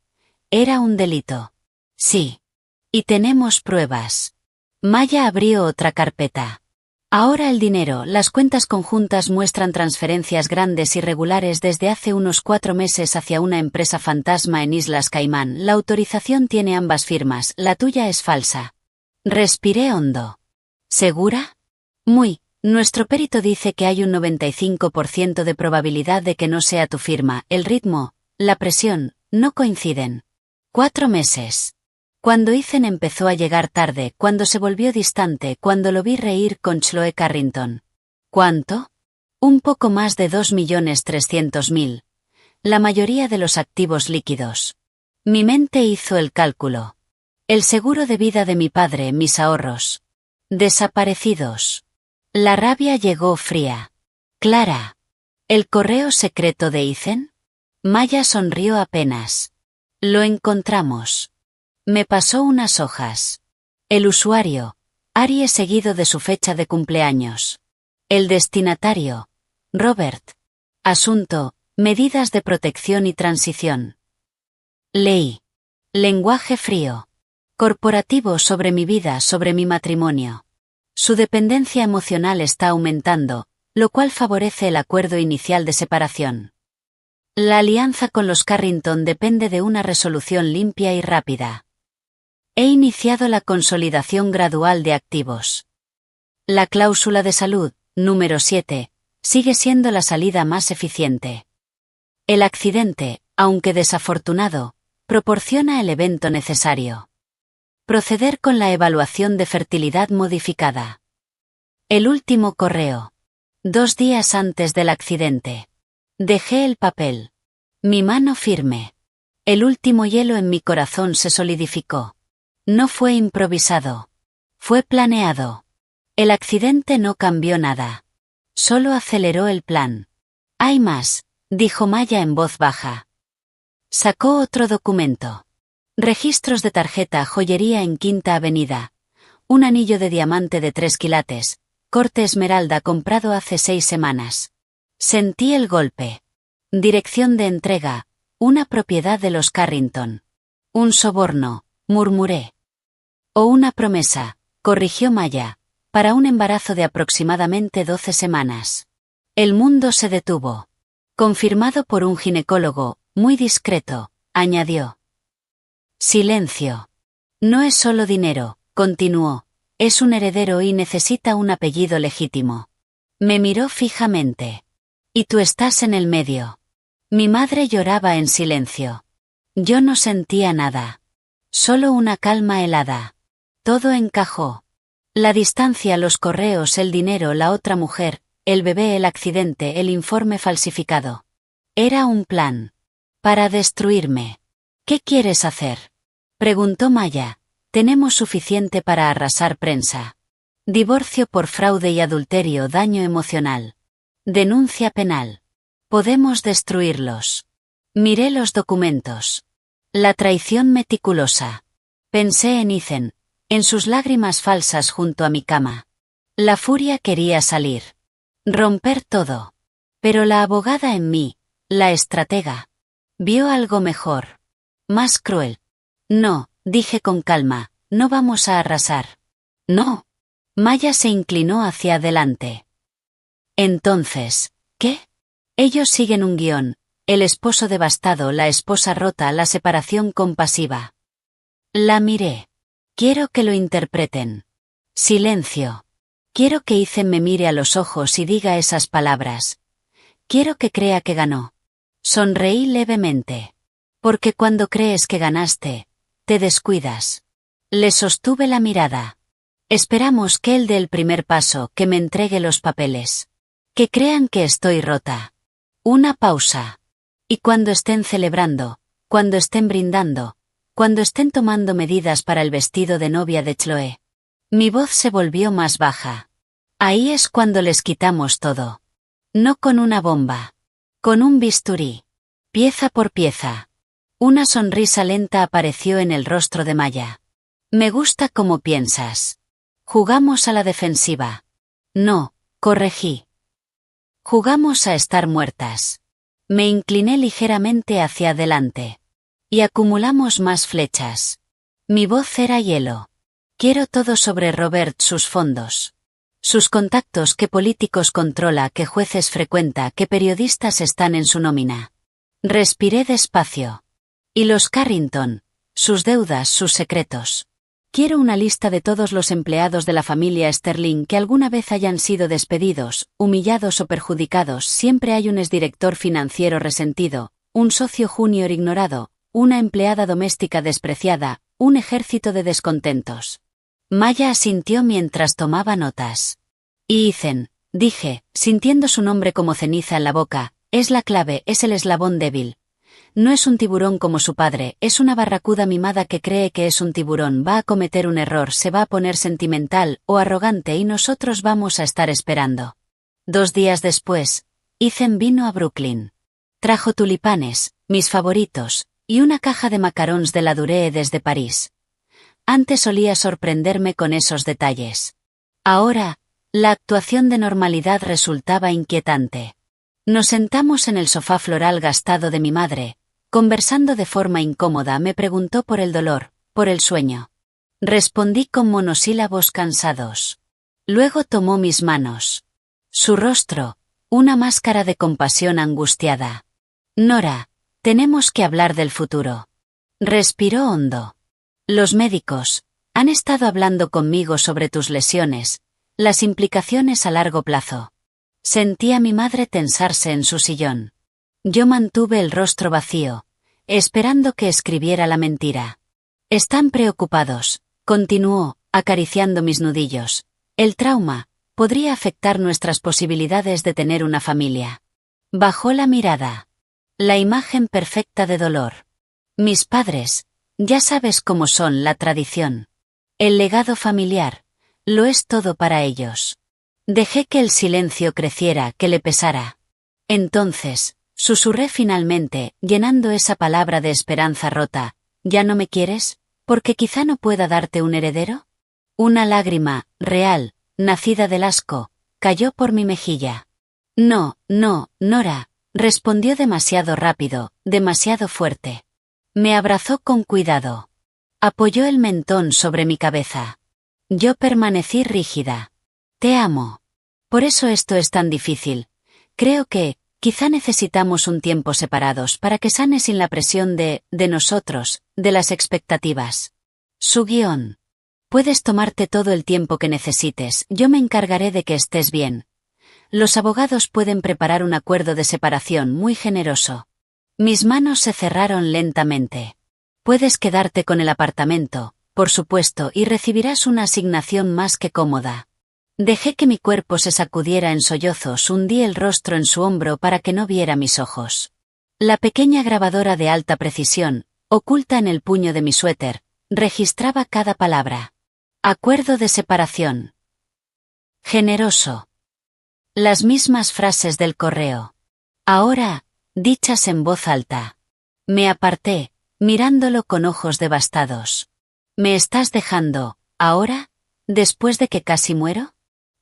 Era un delito. Sí. Y tenemos pruebas. Maya abrió otra carpeta. Ahora el dinero, las cuentas conjuntas muestran transferencias grandes y regulares desde hace unos 4 meses hacia una empresa fantasma en Islas Caimán. La autorización tiene ambas firmas, la tuya es falsa. Respiré hondo. ¿Segura? Muy. Nuestro perito dice que hay un 95% de probabilidad de que no sea tu firma. El ritmo, la presión, no coinciden. 4 meses. Cuando Ethan empezó a llegar tarde, cuando se volvió distante, cuando lo vi reír con Chloe Carrington. ¿Cuánto? Un poco más de 2.300.000. La mayoría de los activos líquidos. Mi mente hizo el cálculo. El seguro de vida de mi padre, mis ahorros. Desaparecidos. La rabia llegó fría. Clara. ¿El correo secreto de Ethan? Maya sonrió apenas. Lo encontramos. Me pasó unas hojas. El usuario, Aries seguido de su fecha de cumpleaños. El destinatario, Robert. Asunto, medidas de protección y transición. Leí. Lenguaje frío. Corporativo sobre mi vida, sobre mi matrimonio. Su dependencia emocional está aumentando, lo cual favorece el acuerdo inicial de separación. La alianza con los Carrington depende de una resolución limpia y rápida. He iniciado la consolidación gradual de activos. La cláusula de salud, número 7, sigue siendo la salida más eficiente. El accidente, aunque desafortunado, proporciona el evento necesario. Proceder con la evaluación de fertilidad modificada. El último correo. 2 días antes del accidente. Dejé el papel. Mi mano firme. El último hielo en mi corazón se solidificó. No fue improvisado. Fue planeado. El accidente no cambió nada. Solo aceleró el plan. Hay más, dijo Maya en voz baja. Sacó otro documento. Registros de tarjeta, joyería en Quinta Avenida. Un anillo de diamante de 3 quilates, corte esmeralda comprado hace 6 semanas. Sentí el golpe. Dirección de entrega, una propiedad de los Carrington. Un soborno, murmuré. O una promesa, corrigió Maya, para un embarazo de aproximadamente 12 semanas. El mundo se detuvo. Confirmado por un ginecólogo, muy discreto, añadió. Silencio. No es solo dinero, continuó, es un heredero y necesita un apellido legítimo. Me miró fijamente. Y tú estás en el medio. Mi madre lloraba en silencio. Yo no sentía nada. Solo una calma helada. Todo encajó. La distancia, los correos, el dinero, la otra mujer, el bebé, el accidente, el informe falsificado. Era un plan. Para destruirme. ¿Qué quieres hacer? Preguntó Maya. Tenemos suficiente para arrasar prensa. Divorcio por fraude y adulterio, daño emocional. Denuncia penal. Podemos destruirlos. Miré los documentos. La traición meticulosa. Pensé en Ethan, en sus lágrimas falsas junto a mi cama. La furia quería salir. Romper todo. Pero la abogada en mí, la estratega, vio algo mejor. Más cruel. No, dije con calma, no vamos a arrasar. No. Maya se inclinó hacia adelante. Entonces, ¿qué? Ellos siguen un guión, el esposo devastado, la esposa rota, la separación compasiva. La miré. Quiero que lo interpreten. Silencio. Quiero que Ethan me mire a los ojos y diga esas palabras. Quiero que crea que ganó. Sonreí levemente. Porque cuando crees que ganaste, te descuidas. Le sostuve la mirada. Esperamos que él dé el primer paso, que me entregue los papeles. Que crean que estoy rota. Una pausa. Y cuando estén celebrando, cuando estén brindando, cuando estén tomando medidas para el vestido de novia de Chloe. Mi voz se volvió más baja. Ahí es cuando les quitamos todo. No con una bomba. Con un bisturí. Pieza por pieza. Una sonrisa lenta apareció en el rostro de Maya. Me gusta cómo piensas. Jugamos a la defensiva. No, corregí. Jugamos a estar muertas. Me incliné ligeramente hacia adelante. Y acumulamos más flechas. Mi voz era hielo. Quiero todo sobre Robert, sus fondos. Sus contactos, qué políticos controla, qué jueces frecuenta, qué periodistas están en su nómina. Respiré despacio. Y los Carrington, sus deudas, sus secretos. Quiero una lista de todos los empleados de la familia Sterling que alguna vez hayan sido despedidos, humillados o perjudicados. Siempre hay un exdirector financiero resentido, un socio junior ignorado, una empleada doméstica despreciada, un ejército de descontentos. Maya asintió mientras tomaba notas. Y Ethan, dije, sintiendo su nombre como ceniza en la boca, es la clave, es el eslabón débil. No es un tiburón como su padre, es una barracuda mimada que cree que es un tiburón, va a cometer un error, se va a poner sentimental o arrogante y nosotros vamos a estar esperando. 2 días después, Ethan vino a Brooklyn. Trajo tulipanes, mis favoritos, y una caja de macarons de la Durée desde París. Antes solía sorprenderme con esos detalles. Ahora, la actuación de normalidad resultaba inquietante. Nos sentamos en el sofá floral gastado de mi madre. Conversando de forma incómoda, me preguntó por el dolor, por el sueño. Respondí con monosílabos cansados. Luego tomó mis manos. Su rostro, una máscara de compasión angustiada. Nora, tenemos que hablar del futuro. Respiró hondo. Los médicos han estado hablando conmigo sobre tus lesiones, las implicaciones a largo plazo. Sentí a mi madre tensarse en su sillón. Yo mantuve el rostro vacío, esperando que escribiera la mentira. Están preocupados, continuó, acariciando mis nudillos. El trauma podría afectar nuestras posibilidades de tener una familia. Bajó la mirada. La imagen perfecta de dolor. Mis padres, ya sabes cómo son, la tradición. El legado familiar, lo es todo para ellos. Dejé que el silencio creciera, que le pesara. Entonces, susurré finalmente, llenando esa palabra de esperanza rota. ¿Ya no me quieres? ¿Porque quizá no pueda darte un heredero? Una lágrima, real, nacida del asco, cayó por mi mejilla. No, no, Nora, respondió demasiado rápido, demasiado fuerte. Me abrazó con cuidado. Apoyó el mentón sobre mi cabeza. Yo permanecí rígida. Te amo. Por eso esto es tan difícil. Creo que, quizá necesitamos un tiempo separados para que sane sin la presión de nosotros, de las expectativas. Su guión. Puedes tomarte todo el tiempo que necesites, yo me encargaré de que estés bien. Los abogados pueden preparar un acuerdo de separación muy generoso. Mis manos se cerraron lentamente. Puedes quedarte con el apartamento, por supuesto, y recibirás una asignación más que cómoda. Dejé que mi cuerpo se sacudiera en sollozos, hundí el rostro en su hombro para que no viera mis ojos. La pequeña grabadora de alta precisión, oculta en el puño de mi suéter, registraba cada palabra. Acuerdo de separación. Generoso. Las mismas frases del correo. Ahora, dichas en voz alta. Me aparté, mirándolo con ojos devastados. ¿Me estás dejando, ahora, después de que casi muero?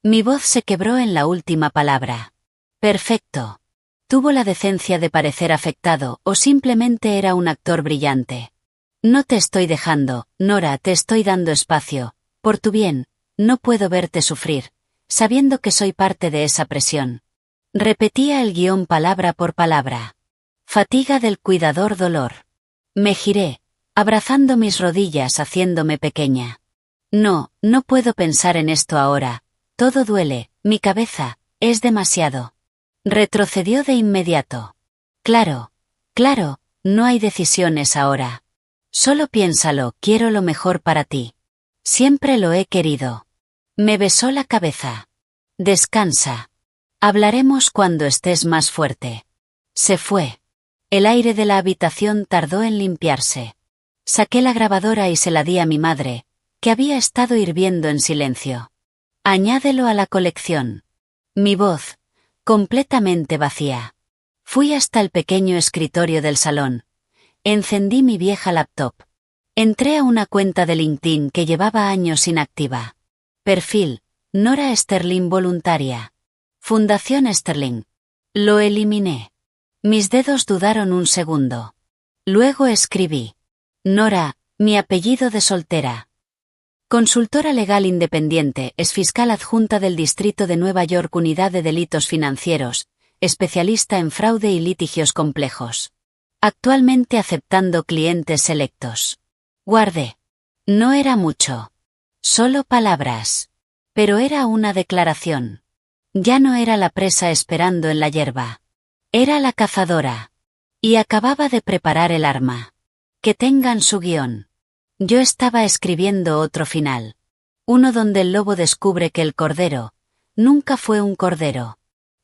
Mi voz se quebró en la última palabra. Perfecto. Tuvo la decencia de parecer afectado, o simplemente era un actor brillante. No te estoy dejando, Nora, te estoy dando espacio. Por tu bien, no puedo verte sufrir, sabiendo que soy parte de esa presión. Repetía el guión palabra por palabra. Fatiga del cuidador, dolor. Me giré, abrazando mis rodillas, haciéndome pequeña. No puedo pensar en esto ahora. Todo duele, mi cabeza, es demasiado. Retrocedió de inmediato. Claro, no hay decisiones ahora. Solo piénsalo, quiero lo mejor para ti. Siempre lo he querido. Me besó la cabeza. Descansa. Hablaremos cuando estés más fuerte. Se fue. El aire de la habitación tardó en limpiarse. Saqué la grabadora y se la di a mi madre, que había estado hirviendo en silencio. Añádelo a la colección. Mi voz, completamente vacía. Fui hasta el pequeño escritorio del salón. Encendí mi vieja laptop. Entré a una cuenta de LinkedIn que llevaba años inactiva. Perfil, Nora Sterling voluntaria. Fundación Sterling. Lo eliminé. Mis dedos dudaron un segundo. Luego escribí. Nora, mi apellido de soltera. Consultora legal independiente, es fiscal adjunta del Distrito de Nueva York, Unidad de Delitos Financieros, especialista en fraude y litigios complejos. Actualmente aceptando clientes selectos. Guardé. No era mucho. Solo palabras. Pero era una declaración. Ya no era la presa esperando en la hierba. Era la cazadora. Y acababa de preparar el arma. Que tengan su guión. Yo estaba escribiendo otro final. Uno donde el lobo descubre que el cordero nunca fue un cordero.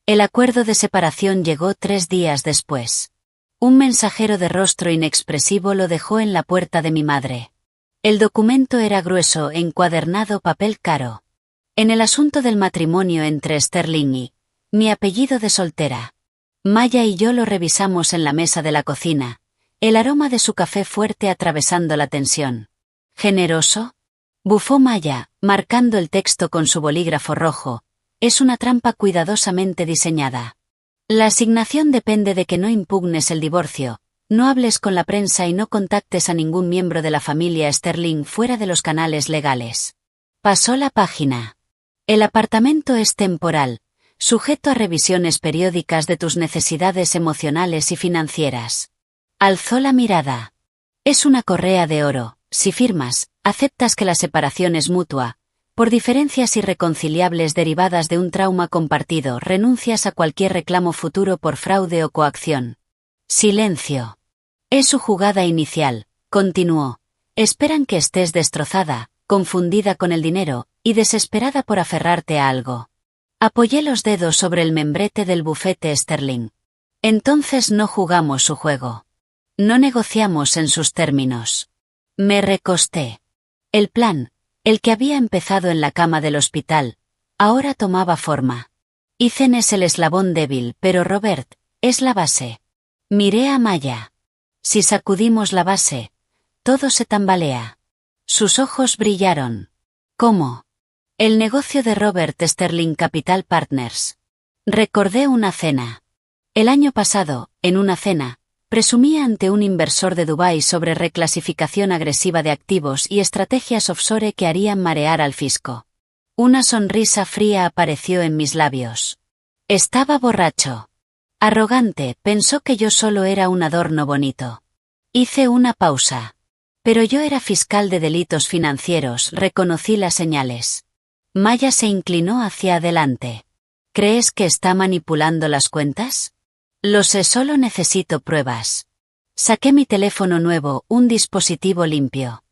El acuerdo de separación llegó 3 días después. Un mensajero de rostro inexpresivo lo dejó en la puerta de mi madre. El documento era grueso, encuadernado, papel caro. En el asunto del matrimonio entre Sterling y mi apellido de soltera. Maya y yo lo revisamos en la mesa de la cocina, el aroma de su café fuerte atravesando la tensión. ¿Generoso? Bufó Maya, marcando el texto con su bolígrafo rojo. Es una trampa cuidadosamente diseñada. La asignación depende de que no impugnes el divorcio, no hables con la prensa y no contactes a ningún miembro de la familia Sterling fuera de los canales legales. Pasó la página. El apartamento es temporal, sujeto a revisiones periódicas de tus necesidades emocionales y financieras. Alzó la mirada. Es una correa de oro. Si firmas, aceptas que la separación es mutua. Por diferencias irreconciliables derivadas de un trauma compartido, renuncias a cualquier reclamo futuro por fraude o coacción. Silencio. Es su jugada inicial, continuó. Esperan que estés destrozada, confundida con el dinero, y desesperada por aferrarte a algo. Apoyé los dedos sobre el membrete del bufete Sterling. Entonces no jugamos su juego. No negociamos en sus términos. Me recosté. El plan, el que había empezado en la cama del hospital, ahora tomaba forma. Ethan es el eslabón débil, pero Robert es la base. Miré a Maya. Si sacudimos la base, todo se tambalea. Sus ojos brillaron. ¿Cómo? El negocio de Robert Sterling Capital Partners. Recordé una cena. El año pasado, en una cena, presumía ante un inversor de Dubái sobre reclasificación agresiva de activos y estrategias offshore que harían marear al fisco. Una sonrisa fría apareció en mis labios. Estaba borracho. Arrogante, pensó que yo solo era un adorno bonito. Hice una pausa. Pero yo era fiscal de delitos financieros, reconocí las señales. Maya se inclinó hacia adelante. ¿Crees que está manipulando las cuentas? Lo sé, solo necesito pruebas. Saqué mi teléfono nuevo, un dispositivo limpio.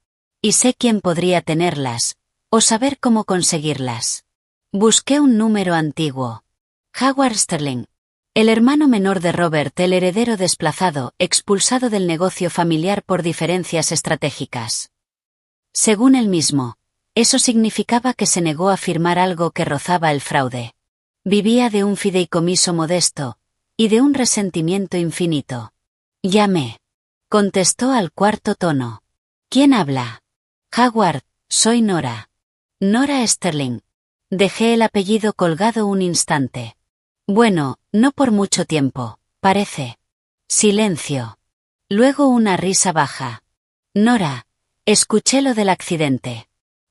Y sé quién podría tenerlas, o saber cómo conseguirlas. Busqué un número antiguo. Howard Sterling. El hermano menor de Robert, el heredero desplazado, expulsado del negocio familiar por diferencias estratégicas. Según él mismo, eso significaba que se negó a firmar algo que rozaba el fraude. Vivía de un fideicomiso modesto, y de un resentimiento infinito. Llamé. Contestó al cuarto tono. ¿Quién habla? Howard, soy Nora. Nora Sterling. Dejé el apellido colgado un instante. Bueno, no por mucho tiempo, parece. Silencio. Luego una risa baja. Nora, escuché lo del accidente.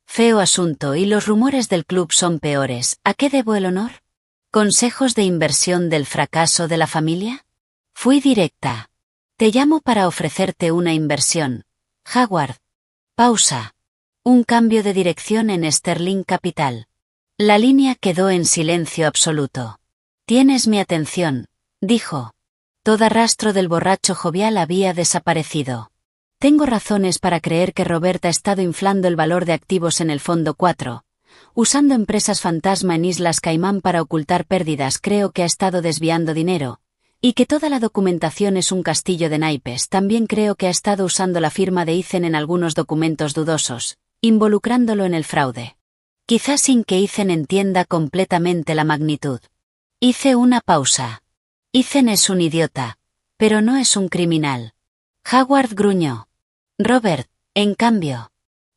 Feo asunto y los rumores del club son peores. ¿A qué debo el honor? ¿Consejos de inversión del fracaso de la familia? Fui directa. Te llamo para ofrecerte una inversión. Howard. Pausa. Un cambio de dirección en Sterling Capital. La línea quedó en silencio absoluto. Tienes mi atención, dijo. Todo rastro del borracho jovial había desaparecido. Tengo razones para creer que Robert ha estado inflando el valor de activos en el Fondo 4. Usando empresas fantasma en Islas Caimán para ocultar pérdidas, creo que ha estado desviando dinero. Y que toda la documentación es un castillo de naipes. También creo que ha estado usando la firma de Ethan en algunos documentos dudosos, involucrándolo en el fraude. Quizás sin que Ethan entienda completamente la magnitud. Hice una pausa. Ethan es un idiota, pero no es un criminal. Howard gruñó. Robert, en cambio.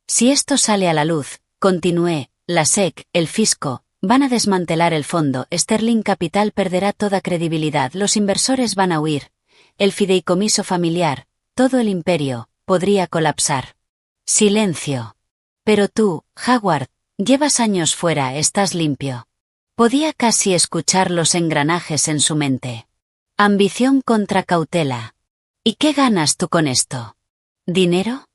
Si esto sale a la luz, continué, la SEC, el fisco, van a desmantelar el fondo, Sterling Capital perderá toda credibilidad, los inversores van a huir, el fideicomiso familiar, todo el imperio, podría colapsar. Silencio. Pero tú, Howard, llevas años fuera, estás limpio. Podía casi escuchar los engranajes en su mente. Ambición contra cautela. ¿Y qué ganas tú con esto? ¿Dinero?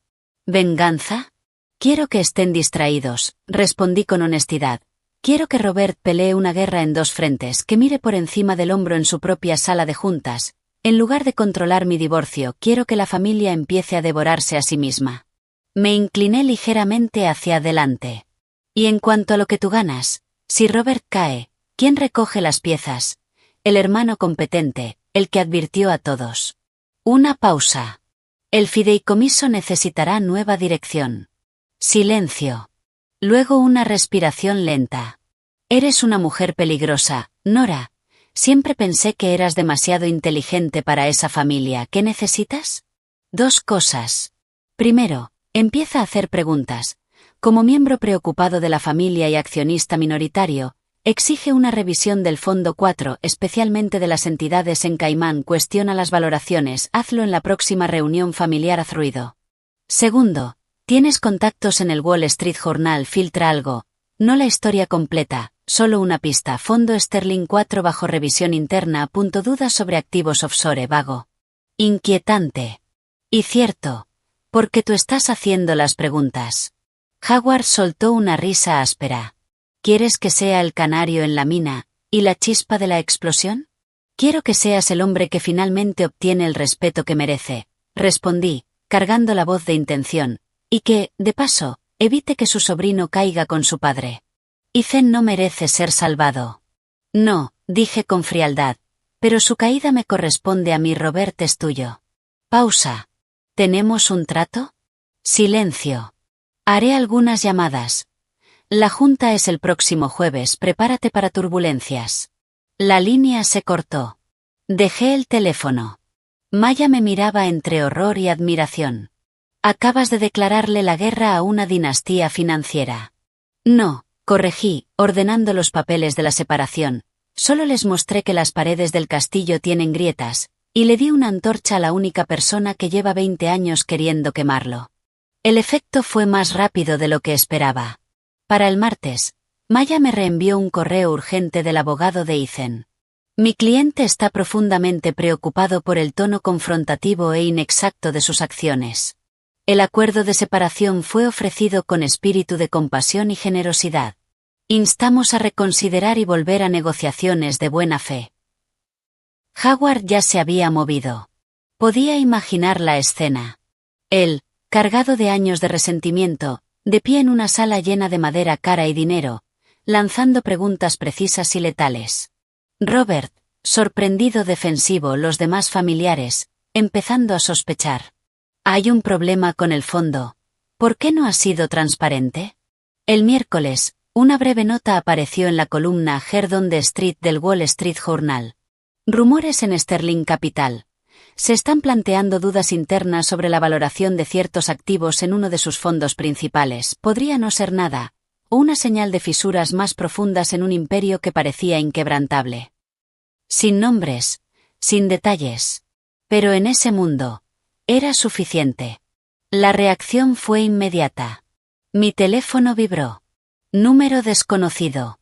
¿Venganza? Quiero que estén distraídos, respondí con honestidad. Quiero que Robert pelee una guerra en dos frentes, que mire por encima del hombro en su propia sala de juntas. En lugar de controlar mi divorcio, quiero que la familia empiece a devorarse a sí misma. Me incliné ligeramente hacia adelante. Y en cuanto a lo que tú ganas, si Robert cae, ¿quién recoge las piezas? El hermano competente, el que advirtió a todos. Una pausa. El fideicomiso necesitará nueva dirección. Silencio. Luego una respiración lenta. Eres una mujer peligrosa, Nora. Siempre pensé que eras demasiado inteligente para esa familia. ¿Qué necesitas? Dos cosas. Primero, empieza a hacer preguntas. Como miembro preocupado de la familia y accionista minoritario, exige una revisión del Fondo 4, especialmente de las entidades en Caimán. Cuestiona las valoraciones. Hazlo en la próxima reunión familiar. Haz ruido. Segundo, tienes contactos en el Wall Street Journal. Filtra algo. No la historia completa, solo una pista. Fondo Sterling 4 bajo revisión interna. Dudas sobre activos offshore. Vago. Inquietante. Y cierto. Porque tú estás haciendo las preguntas. Howard soltó una risa áspera. ¿Quieres que sea el canario en la mina, y la chispa de la explosión? Quiero que seas el hombre que finalmente obtiene el respeto que merece, respondí, cargando la voz de intención, y que, de paso, evite que su sobrino caiga con su padre. Ethan no merece ser salvado. No, dije con frialdad, pero su caída me corresponde a mí. Robert es tuyo. Pausa. ¿Tenemos un trato? Silencio. Haré algunas llamadas. La junta es el próximo jueves, prepárate para turbulencias. La línea se cortó. Dejé el teléfono. Maya me miraba entre horror y admiración. Acabas de declararle la guerra a una dinastía financiera. No, corregí, ordenando los papeles de la separación. Solo les mostré que las paredes del castillo tienen grietas, y le di una antorcha a la única persona que lleva 20 años queriendo quemarlo. El efecto fue más rápido de lo que esperaba. Para el martes, Maya me reenvió un correo urgente del abogado de Ethan. Mi cliente está profundamente preocupado por el tono confrontativo e inexacto de sus acciones. El acuerdo de separación fue ofrecido con espíritu de compasión y generosidad. Instamos a reconsiderar y volver a negociaciones de buena fe. Howard ya se había movido. Podía imaginar la escena. Él, cargado de años de resentimiento, de pie en una sala llena de madera cara y dinero, lanzando preguntas precisas y letales. Robert, sorprendido, defensivo, los demás familiares, empezando a sospechar. Hay un problema con el fondo. ¿Por qué no ha sido transparente? El miércoles, una breve nota apareció en la columna Heard on the Street del Wall Street Journal. Rumores en Sterling Capital. Se están planteando dudas internas sobre la valoración de ciertos activos en uno de sus fondos principales. Podría no ser nada, o una señal de fisuras más profundas en un imperio que parecía inquebrantable. Sin nombres, sin detalles. Pero en ese mundo, era suficiente. La reacción fue inmediata. Mi teléfono vibró. Número desconocido.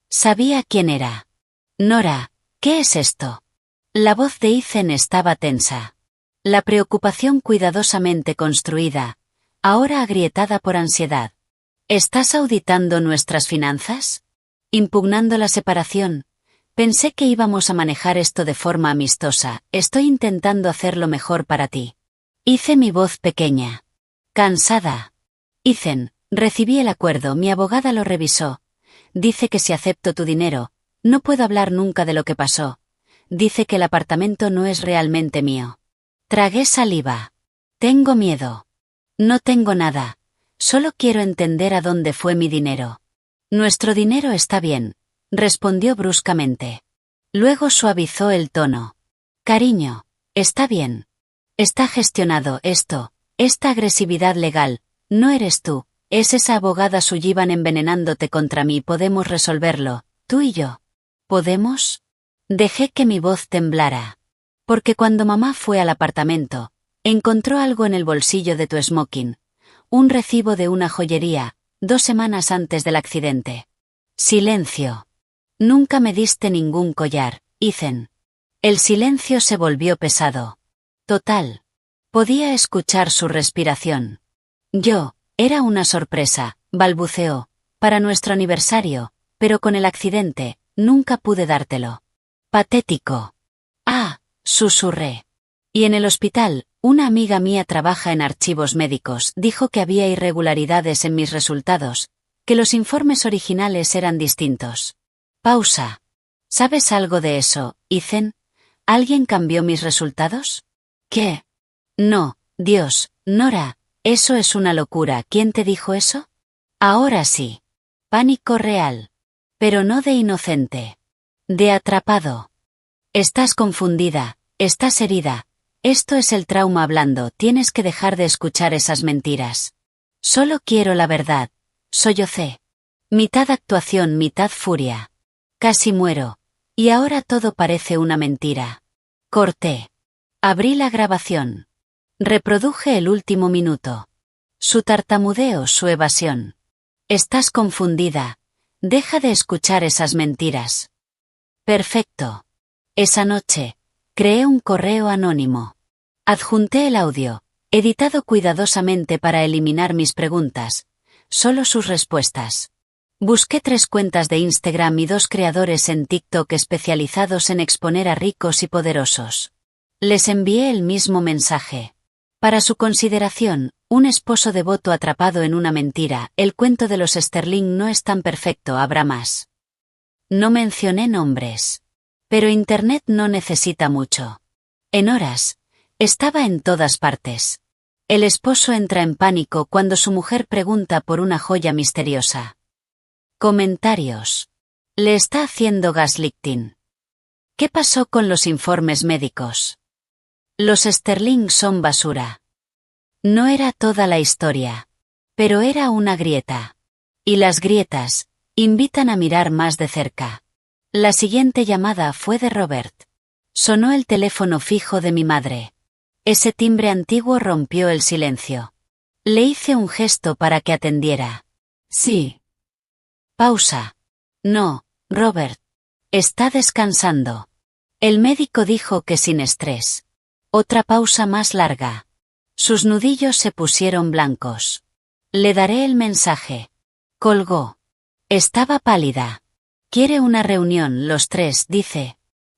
Sabía quién era. Nora, ¿qué es esto? La voz de Ethan estaba tensa. La preocupación cuidadosamente construida, ahora agrietada por ansiedad. ¿Estás auditando nuestras finanzas? Impugnando la separación. Pensé que íbamos a manejar esto de forma amistosa. Estoy intentando hacerlo mejor para ti. Hice mi voz pequeña. Cansada. Ethan, recibí el acuerdo, mi abogada lo revisó. Dice que si acepto tu dinero, no puedo hablar nunca de lo que pasó. Dice que el apartamento no es realmente mío. Tragué saliva. Tengo miedo. No tengo nada. Solo quiero entender a dónde fue mi dinero. Nuestro dinero está bien, respondió bruscamente. Luego suavizó el tono. Cariño, está bien. Está gestionado esto, esta agresividad legal, no eres tú, es esa abogada Sullivan envenenándote contra mí. Podemos resolverlo, tú y yo. ¿Podemos? Dejé que mi voz temblara. Porque cuando mamá fue al apartamento, encontró algo en el bolsillo de tu smoking. Un recibo de una joyería, 2 semanas antes del accidente. Silencio. Nunca me diste ningún collar, Ethan. El silencio se volvió pesado. Total. Podía escuchar su respiración. Era una sorpresa, balbuceó, para nuestro aniversario, pero con el accidente, nunca pude dártelo. Patético. Ah, susurré. Y en el hospital, una amiga mía trabaja en archivos médicos, dijo que había irregularidades en mis resultados, que los informes originales eran distintos. Pausa. ¿Sabes algo de eso, Ethan? ¿Alguien cambió mis resultados? ¿Qué? No, Dios, Nora, eso es una locura. ¿Quién te dijo eso? Ahora sí. Pánico real. Pero no de inocente. De atrapado. Estás confundida, estás herida. Esto es el trauma hablando, tienes que dejar de escuchar esas mentiras. Solo quiero la verdad. Sollocé. Mitad actuación, mitad furia. Casi muero. Y ahora todo parece una mentira. Corté. Abrí la grabación. Reproduje el último minuto. Su tartamudeo, su evasión. Estás confundida. Deja de escuchar esas mentiras. Perfecto. Esa noche, creé un correo anónimo. Adjunté el audio, editado cuidadosamente para eliminar mis preguntas, solo sus respuestas. Busqué 3 cuentas de Instagram y 2 creadores en TikTok especializados en exponer a ricos y poderosos. Les envié el mismo mensaje. Para su consideración, un esposo devoto atrapado en una mentira, el cuento de los Sterling no es tan perfecto, habrá más. No mencioné nombres. Pero Internet no necesita mucho. En horas, estaba en todas partes. El esposo entra en pánico cuando su mujer pregunta por una joya misteriosa. Comentarios. Le está haciendo gaslighting. ¿Qué pasó con los informes médicos? Los Sterling son basura. No era toda la historia. Pero era una grieta. Y las grietas invitan a mirar más de cerca. La siguiente llamada fue de Robert. Sonó el teléfono fijo de mi madre. Ese timbre antiguo rompió el silencio. Le hice un gesto para que atendiera. Sí. Pausa. No, Robert. Está descansando. El médico dijo que sin estrés. Otra pausa más larga. Sus nudillos se pusieron blancos. Le daré el mensaje. Colgó. Estaba pálida. Quiere una reunión, los tres, dice.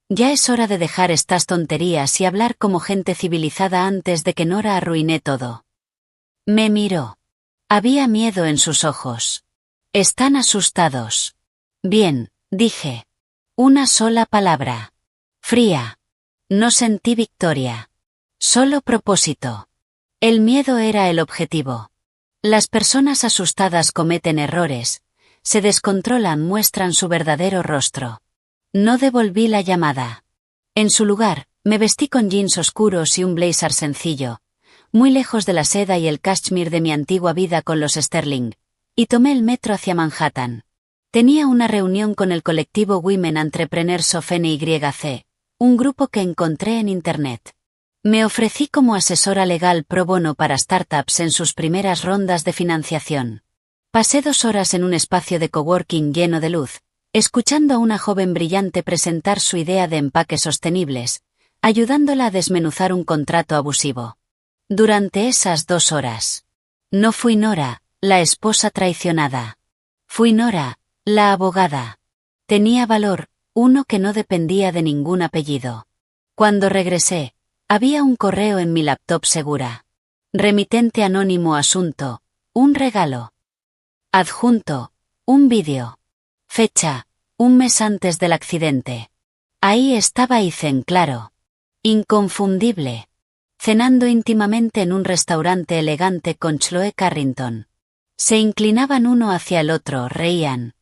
Ya es hora de dejar estas tonterías y hablar como gente civilizada antes de que Nora arruine todo. Me miró. Había miedo en sus ojos. Están asustados. Bien, dije. Una sola palabra. Fría. No sentí victoria. Solo propósito. El miedo era el objetivo. Las personas asustadas cometen errores, se descontrolan, muestran su verdadero rostro. No devolví la llamada. En su lugar, me vestí con jeans oscuros y un blazer sencillo, muy lejos de la seda y el cashmere de mi antigua vida con los Sterling, y tomé el metro hacia Manhattan. Tenía una reunión con el colectivo Women Entrepreneurs of NYC, un grupo que encontré en Internet. Me ofrecí como asesora legal pro bono para startups en sus primeras rondas de financiación. Pasé 2 horas en un espacio de coworking lleno de luz, escuchando a una joven brillante presentar su idea de empaques sostenibles, ayudándola a desmenuzar un contrato abusivo. Durante esas 2 horas. No fui Nora, la esposa traicionada. Fui Nora, la abogada. Tenía valor, uno que no dependía de ningún apellido. Cuando regresé, había un correo en mi laptop segura. Remitente anónimo asunto, un regalo. Adjunto, un vídeo. Fecha, 1 mes antes del accidente. Ahí estaba Ethan, claro. Inconfundible. Cenando íntimamente en un restaurante elegante con Chloe Carrington. Se inclinaban uno hacia el otro, reían.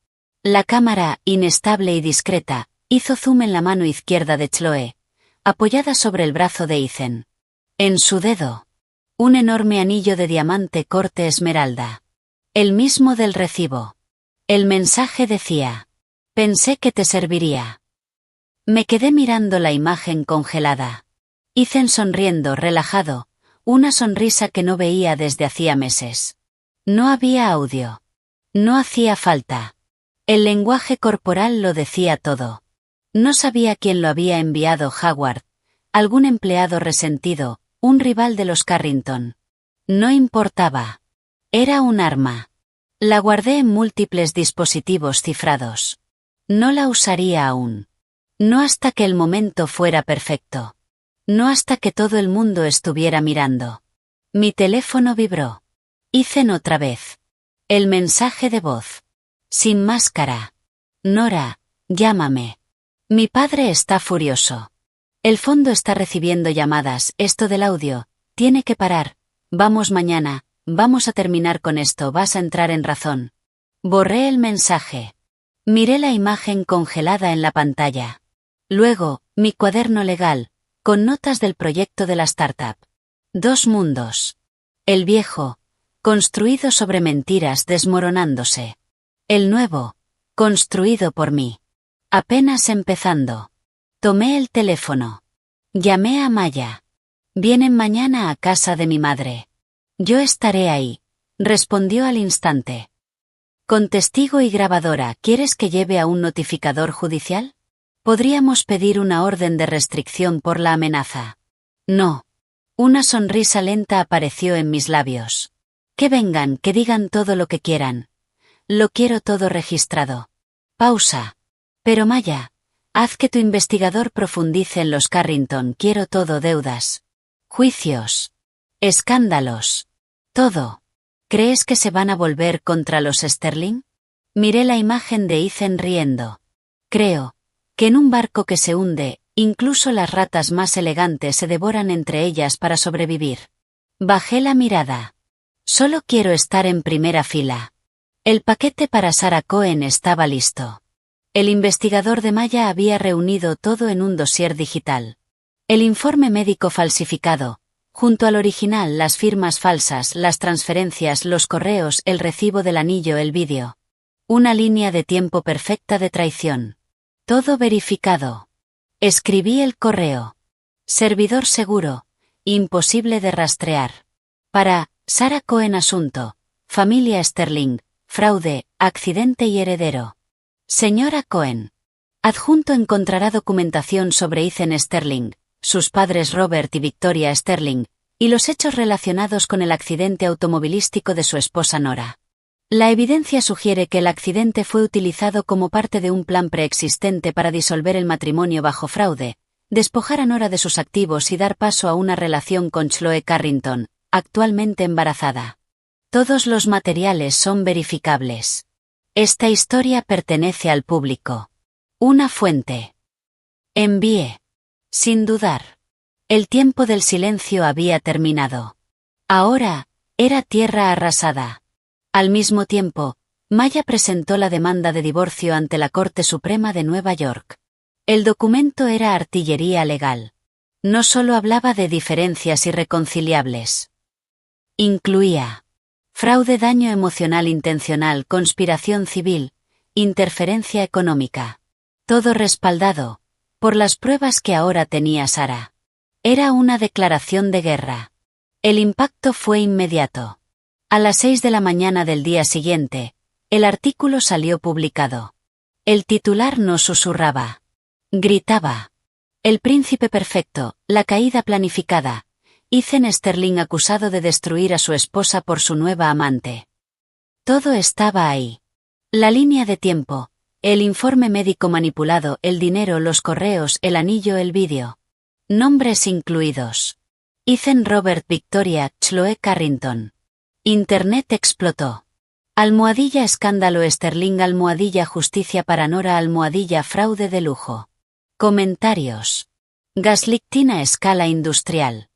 La cámara, inestable y discreta, hizo zoom en la mano izquierda de Chloe, apoyada sobre el brazo de Ethan. En su dedo. Un enorme anillo de diamante corte esmeralda. El mismo del recibo. El mensaje decía: pensé que te serviría. Me quedé mirando la imagen congelada. Ethan sonriendo, relajado, una sonrisa que no veía desde hacía meses. No había audio. No hacía falta. El lenguaje corporal lo decía todo. No sabía quién lo había enviado, Howard, algún empleado resentido, un rival de los Carrington. No importaba. Era un arma. La guardé en múltiples dispositivos cifrados. No la usaría aún. No hasta que el momento fuera perfecto. No hasta que todo el mundo estuviera mirando. Mi teléfono vibró. Hice otra vez. El mensaje de voz. Sin máscara. Nora, llámame. Mi padre está furioso. El fondo está recibiendo llamadas, esto del audio, tiene que parar. Vamos mañana, vamos a terminar con esto, vas a entrar en razón. Borré el mensaje. Miré la imagen congelada en la pantalla. Luego, mi cuaderno legal, con notas del proyecto de la startup. 2 mundos. El viejo, construido sobre mentiras, desmoronándose. El nuevo, construido por mí. Apenas empezando. Tomé el teléfono. Llamé a Maya. Vienen mañana a casa de mi madre. Yo estaré ahí, respondió al instante. Con testigo y grabadora, ¿quieres que lleve a un notificador judicial? Podríamos pedir una orden de restricción por la amenaza. No. Una sonrisa lenta apareció en mis labios. Que vengan, que digan todo lo que quieran. Lo quiero todo registrado. Pausa. Pero Maya, haz que tu investigador profundice en los Carrington, quiero todo, deudas. Juicios. Escándalos. Todo. ¿Crees que se van a volver contra los Sterling? Miré la imagen de Ethan riendo. Creo que en un barco que se hunde, incluso las ratas más elegantes se devoran entre ellas para sobrevivir. Bajé la mirada. Solo quiero estar en primera fila. El paquete para Sarah Cohen estaba listo. El investigador de Maya había reunido todo en un dossier digital. El informe médico falsificado, junto al original, las firmas falsas, las transferencias, los correos, el recibo del anillo, el vídeo. Una línea de tiempo perfecta de traición. Todo verificado. Escribí el correo. Servidor seguro, imposible de rastrear. Para Sarah Cohen, asunto, familia Sterling, fraude, accidente y heredero. Señora Cohen. Adjunto encontrará documentación sobre Ethan Sterling, sus padres Robert y Victoria Sterling, y los hechos relacionados con el accidente automovilístico de su esposa Nora. La evidencia sugiere que el accidente fue utilizado como parte de un plan preexistente para disolver el matrimonio bajo fraude, despojar a Nora de sus activos y dar paso a una relación con Chloe Carrington, actualmente embarazada. Todos los materiales son verificables. Esta historia pertenece al público. Una fuente. Envíe. Sin dudar. El tiempo del silencio había terminado. Ahora, era tierra arrasada. Al mismo tiempo, Maya presentó la demanda de divorcio ante la Corte Suprema de Nueva York. El documento era artillería legal. No solo hablaba de diferencias irreconciliables. Incluía fraude, daño emocional intencional, conspiración civil, interferencia económica. Todo respaldado por las pruebas que ahora tenía Sara. Era una declaración de guerra. El impacto fue inmediato. A las 6 de la mañana del día siguiente, el artículo salió publicado. El titular no susurraba. Gritaba. El príncipe perfecto, la caída planificada. Ethan Sterling acusado de destruir a su esposa por su nueva amante. Todo estaba ahí. La línea de tiempo, el informe médico manipulado, el dinero, los correos, el anillo, el vídeo. Nombres incluidos. Ethan Robert Victoria, Chloe Carrington. Internet explotó. Almohadilla escándalo Sterling, almohadilla justicia para Nora, almohadilla fraude de lujo. Comentarios. Gaslighting a escala industrial.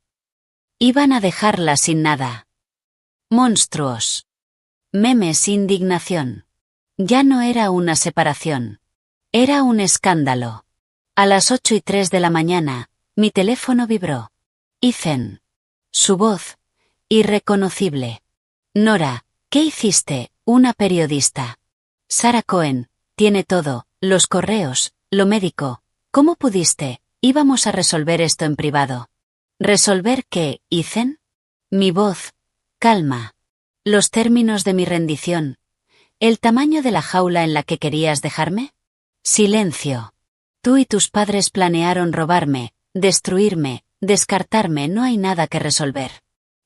Iban a dejarla sin nada. Monstruos. Memes, indignación. Ya no era una separación. Era un escándalo. A las 8:03 de la mañana, mi teléfono vibró. Ethan. Su voz. Irreconocible. Nora, ¿qué hiciste? Una periodista. Sara Cohen, tiene todo, los correos, lo médico. ¿Cómo pudiste? Íbamos a resolver esto en privado. ¿Resolver qué, Ethan? Mi voz. Calma. Los términos de mi rendición. ¿El tamaño de la jaula en la que querías dejarme? Silencio. Tú y tus padres planearon robarme, destruirme, descartarme, no hay nada que resolver.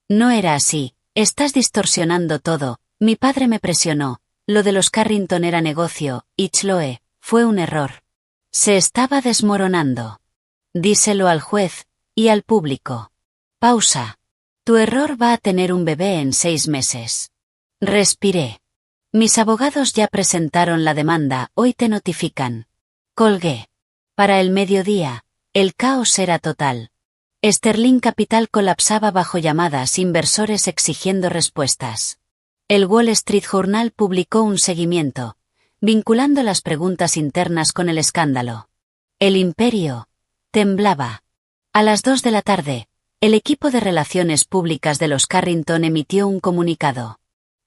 No era así, estás distorsionando todo, mi padre me presionó, lo de los Carrington era negocio, y Chloe, fue un error. Se estaba desmoronando. Díselo al juez, y al público. Pausa. Tu error va a tener un bebé en 6 meses. Respiré. Mis abogados ya presentaron la demanda, hoy te notifican. Colgué. Para el mediodía, el caos era total. Sterling Capital colapsaba bajo llamadas, inversores exigiendo respuestas. El Wall Street Journal publicó un seguimiento, vinculando las preguntas internas con el escándalo. El imperio temblaba. A las 2 de la tarde, el equipo de relaciones públicas de los Carrington emitió un comunicado.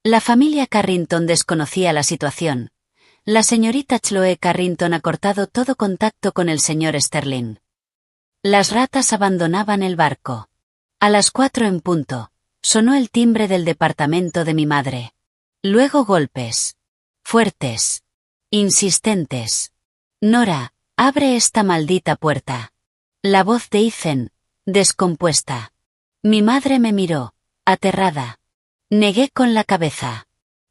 La familia Carrington desconocía la situación. La señorita Chloe Carrington ha cortado todo contacto con el señor Sterling. Las ratas abandonaban el barco. A las 4 en punto, sonó el timbre del departamento de mi madre. Luego golpes. Fuertes. Insistentes. Nora, abre esta maldita puerta. La voz de Ethan, descompuesta. Mi madre me miró, aterrada. Negué con la cabeza.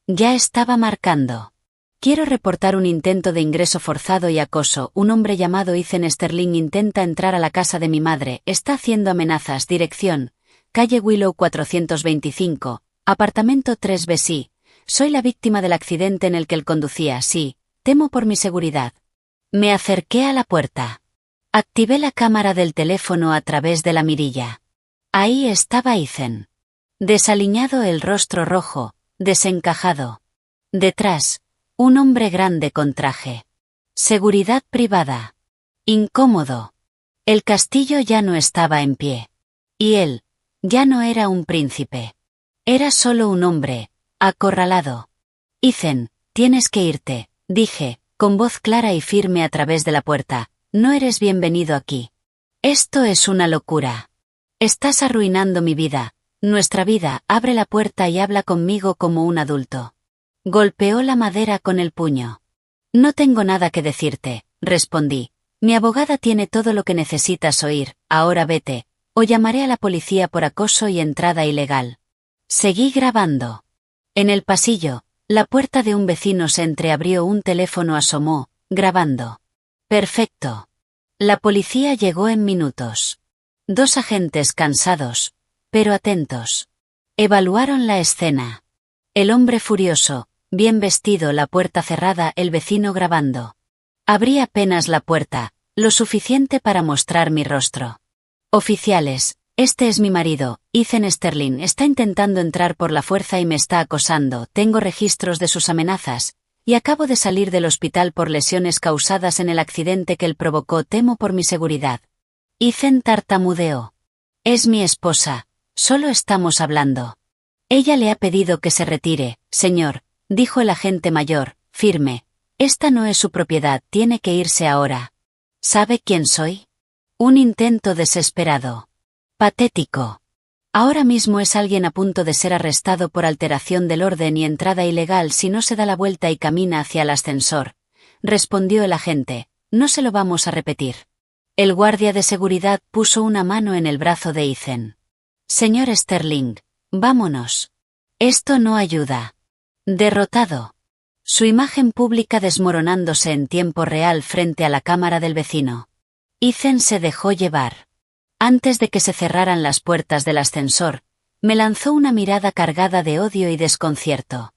Ya estaba marcando. Quiero reportar un intento de ingreso forzado y acoso. Un hombre llamado Ethan Sterling intenta entrar a la casa de mi madre, está haciendo amenazas. Dirección, calle Willow 425, apartamento 3B. Sí, soy la víctima del accidente en el que él conducía. Sí, temo por mi seguridad. Me acerqué a la puerta. Activé la cámara del teléfono a través de la mirilla. Ahí estaba Ethan. Desaliñado, el rostro rojo, desencajado. Detrás, un hombre grande con traje. Seguridad privada. Incómodo. El castillo ya no estaba en pie. Y él, ya no era un príncipe. Era solo un hombre, acorralado. Ethan, tienes que irte, dije, con voz clara y firme a través de la puerta. No eres bienvenido aquí. Esto es una locura. Estás arruinando mi vida, nuestra vida. Abre la puerta y habla conmigo como un adulto. Golpeó la madera con el puño. No tengo nada que decirte, respondí. Mi abogada tiene todo lo que necesitas oír, ahora vete, o llamaré a la policía por acoso y entrada ilegal. Seguí grabando. En el pasillo, la puerta de un vecino se entreabrió, un teléfono asomó, grabando. Perfecto. La policía llegó en minutos. 2 agentes cansados, pero atentos. Evaluaron la escena. El hombre furioso, bien vestido, la puerta cerrada, el vecino grabando. Abrí apenas la puerta, lo suficiente para mostrar mi rostro. Oficiales, este es mi marido, Ethan Sterling, está intentando entrar por la fuerza y me está acosando, tengo registros de sus amenazas, y acabo de salir del hospital por lesiones causadas en el accidente que él provocó, temo por mi seguridad. Ethan tartamudeó. Es mi esposa, solo estamos hablando. Ella le ha pedido que se retire, señor, dijo el agente mayor, firme. Esta no es su propiedad, tiene que irse ahora. ¿Sabe quién soy? Un intento desesperado. Patético. Ahora mismo es alguien a punto de ser arrestado por alteración del orden y entrada ilegal si no se da la vuelta y camina hacia el ascensor, respondió el agente. No se lo vamos a repetir. El guardia de seguridad puso una mano en el brazo de Ethan. Señor Sterling, vámonos. Esto no ayuda. Derrotado. Su imagen pública desmoronándose en tiempo real frente a la cámara del vecino. Ethan se dejó llevar. Antes de que se cerraran las puertas del ascensor, me lanzó una mirada cargada de odio y desconcierto.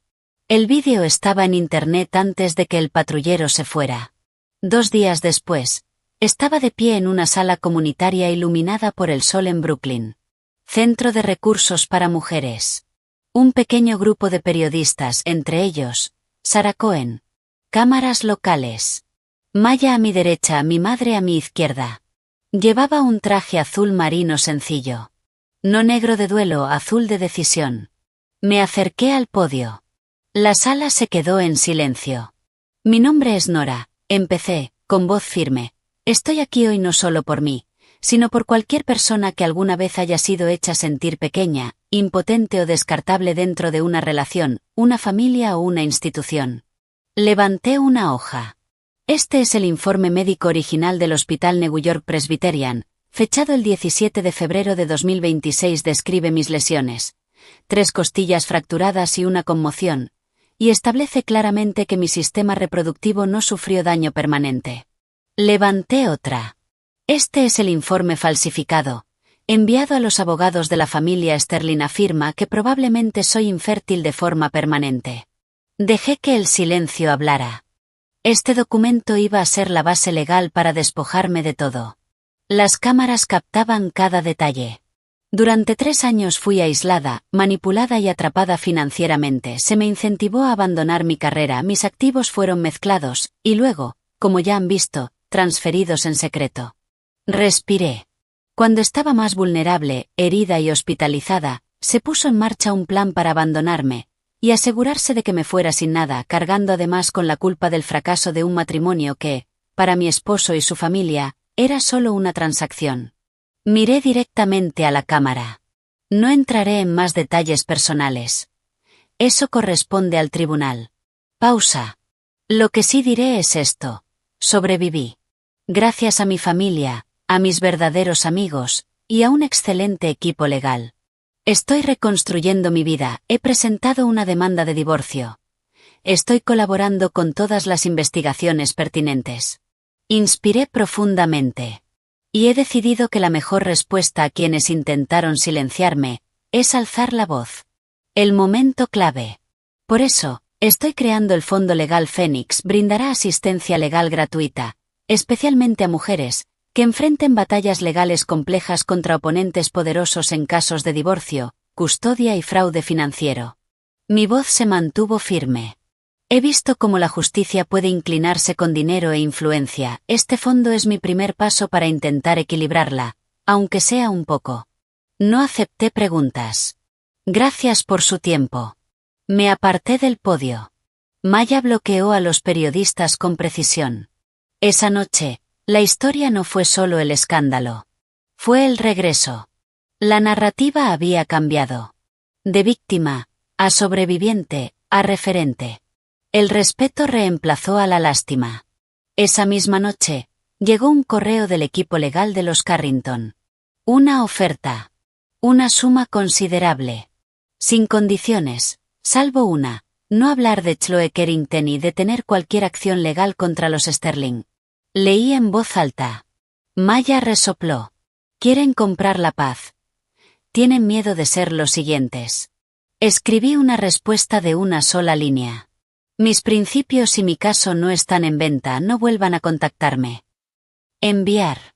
El vídeo estaba en internet antes de que el patrullero se fuera. 2 días después, estaba de pie en una sala comunitaria iluminada por el sol en Brooklyn. Centro de recursos para mujeres. Un pequeño grupo de periodistas, entre ellos, Sarah Cohen. Cámaras locales. Maya a mi derecha, mi madre a mi izquierda. Llevaba un traje azul marino sencillo. No negro de duelo, azul de decisión. Me acerqué al podio. La sala se quedó en silencio. Mi nombre es Nora, empecé, con voz firme. Estoy aquí hoy no solo por mí, sino por cualquier persona que alguna vez haya sido hecha sentir pequeña, impotente o descartable dentro de una relación, una familia o una institución. Levanté una hoja. Este es el informe médico original del Hospital New York Presbyterian, fechado el 17 de febrero de 2026. Describe mis lesiones. 3 costillas fracturadas y una conmoción, y establece claramente que mi sistema reproductivo no sufrió daño permanente. Levanté otra. Este es el informe falsificado, enviado a los abogados de la familia Sterling. Afirma que probablemente soy infértil de forma permanente. Dejé que el silencio hablara. Este documento iba a ser la base legal para despojarme de todo. Las cámaras captaban cada detalle. Durante 3 años fui aislada, manipulada y atrapada financieramente. Se me incentivó a abandonar mi carrera, mis activos fueron mezclados, y luego, como ya han visto, transferidos en secreto. Respiré. Cuando estaba más vulnerable, herida y hospitalizada, se puso en marcha un plan para abandonarme, y asegurarse de que me fuera sin nada, cargando además con la culpa del fracaso de un matrimonio que, para mi esposo y su familia, era solo una transacción. Miré directamente a la cámara. No entraré en más detalles personales. Eso corresponde al tribunal. Pausa. Lo que sí diré es esto. Sobreviví. Gracias a mi familia, a mis verdaderos amigos, y a un excelente equipo legal. Estoy reconstruyendo mi vida, he presentado una demanda de divorcio. Estoy colaborando con todas las investigaciones pertinentes. Inspiré profundamente. Y he decidido que la mejor respuesta a quienes intentaron silenciarme, es alzar la voz. El momento clave. Por eso, estoy creando el Fondo Legal Fénix. Brindará asistencia legal gratuita, especialmente a mujeres, que enfrenten batallas legales complejas contra oponentes poderosos en casos de divorcio, custodia y fraude financiero. Mi voz se mantuvo firme. He visto cómo la justicia puede inclinarse con dinero e influencia. Este fondo es mi primer paso para intentar equilibrarla, aunque sea un poco. No acepté preguntas. Gracias por su tiempo. Me aparté del podio. Maya bloqueó a los periodistas con precisión. Esa noche, la historia no fue solo el escándalo. Fue el regreso. La narrativa había cambiado. De víctima, a sobreviviente, a referente. El respeto reemplazó a la lástima. Esa misma noche, llegó un correo del equipo legal de los Carrington. Una oferta. Una suma considerable. Sin condiciones, salvo una, no hablar de Chloe Carrington y detener cualquier acción legal contra los Sterling. Leí en voz alta. Maya resopló. Quieren comprar la paz. Tienen miedo de ser los siguientes. Escribí una respuesta de una sola línea. Mis principios y mi caso no están en venta, no vuelvan a contactarme. Enviar.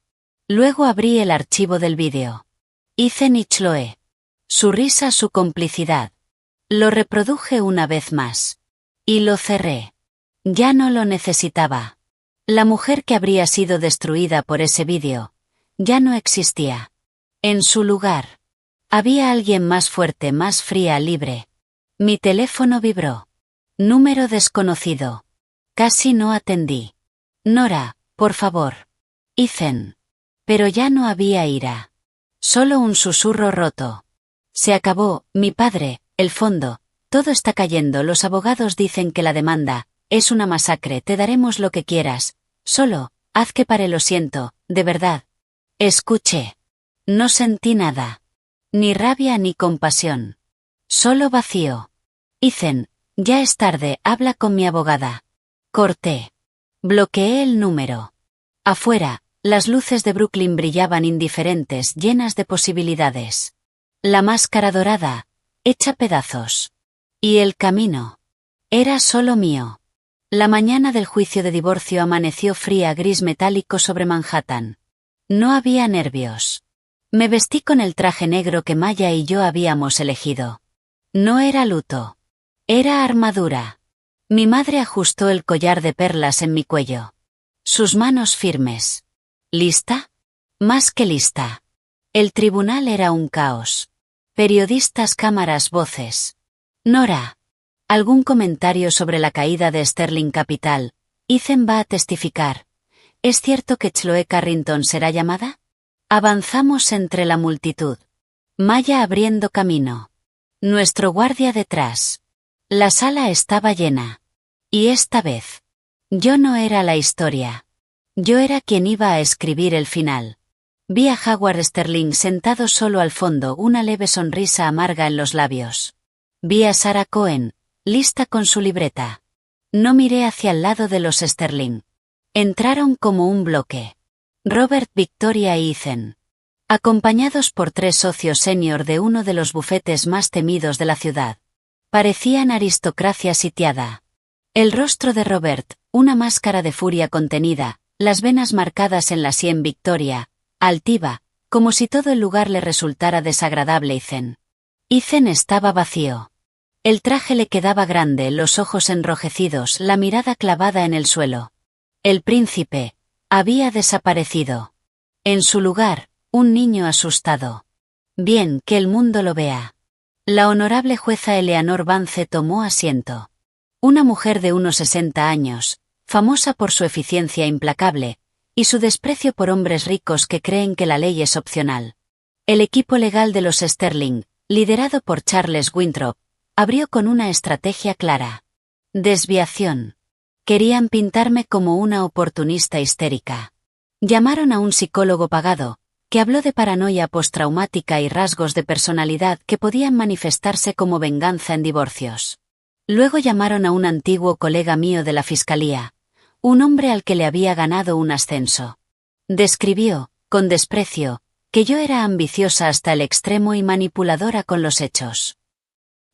Luego abrí el archivo del vídeo. Ethan y Chloe. Su risa, su complicidad. Lo reproduje una vez más. Y lo cerré. Ya no lo necesitaba. La mujer que habría sido destruida por ese vídeo, ya no existía. En su lugar, había alguien más fuerte, más fría, libre. Mi teléfono vibró. Número desconocido. Casi no atendí. Nora, por favor. Ethan. Pero ya no había ira. Solo un susurro roto. Se acabó, mi padre, el fondo, todo está cayendo, los abogados dicen que la demanda es una masacre, te daremos lo que quieras, solo, haz que pare, lo siento, de verdad. Escuché. No sentí nada. Ni rabia ni compasión. Solo vacío. Ethan, ya es tarde, habla con mi abogada. Corté. Bloqueé el número. Afuera, las luces de Brooklyn brillaban indiferentes, llenas de posibilidades. La máscara dorada, hecha pedazos. Y el camino. Era solo mío. La mañana del juicio de divorcio amaneció fría, gris metálico sobre Manhattan. No había nervios. Me vestí con el traje negro que Maya y yo habíamos elegido. No era luto. Era armadura. Mi madre ajustó el collar de perlas en mi cuello. Sus manos firmes. ¿Lista? Más que lista. El tribunal era un caos. Periodistas, cámaras, voces. Nora. ¿Algún comentario sobre la caída de Sterling Capital? Ethan va a testificar. ¿Es cierto que Chloe Carrington será llamada? Avanzamos entre la multitud. Maya abriendo camino. Nuestro guardia detrás. La sala estaba llena. Y esta vez, yo no era la historia. Yo era quien iba a escribir el final. Vi a Howard Sterling sentado solo al fondo, una leve sonrisa amarga en los labios. Vi a Sarah Cohen, lista con su libreta. No miré hacia el lado de los Sterling. Entraron como un bloque. Robert, Victoria y Ethan. Acompañados por 3 socios senior de uno de los bufetes más temidos de la ciudad. Parecían aristocracia sitiada. El rostro de Robert, una máscara de furia contenida, las venas marcadas en la sien. Victoria, altiva, como si todo el lugar le resultara desagradable. Ethan estaba vacío. El traje le quedaba grande, los ojos enrojecidos, la mirada clavada en el suelo. El príncipe había desaparecido. En su lugar, un niño asustado. Bien, que el mundo lo vea. La honorable jueza Eleanor Vance tomó asiento. Una mujer de unos 60 años, famosa por su eficiencia implacable, y su desprecio por hombres ricos que creen que la ley es opcional. El equipo legal de los Sterling, liderado por Charles Winthrop, abrió con una estrategia clara. Desviación. Querían pintarme como una oportunista histérica. Llamaron a un psicólogo pagado, que habló de paranoia postraumática y rasgos de personalidad que podían manifestarse como venganza en divorcios. Luego llamaron a un antiguo colega mío de la fiscalía, un hombre al que le había ganado un ascenso. Describió, con desprecio, que yo era ambiciosa hasta el extremo y manipuladora con los hechos.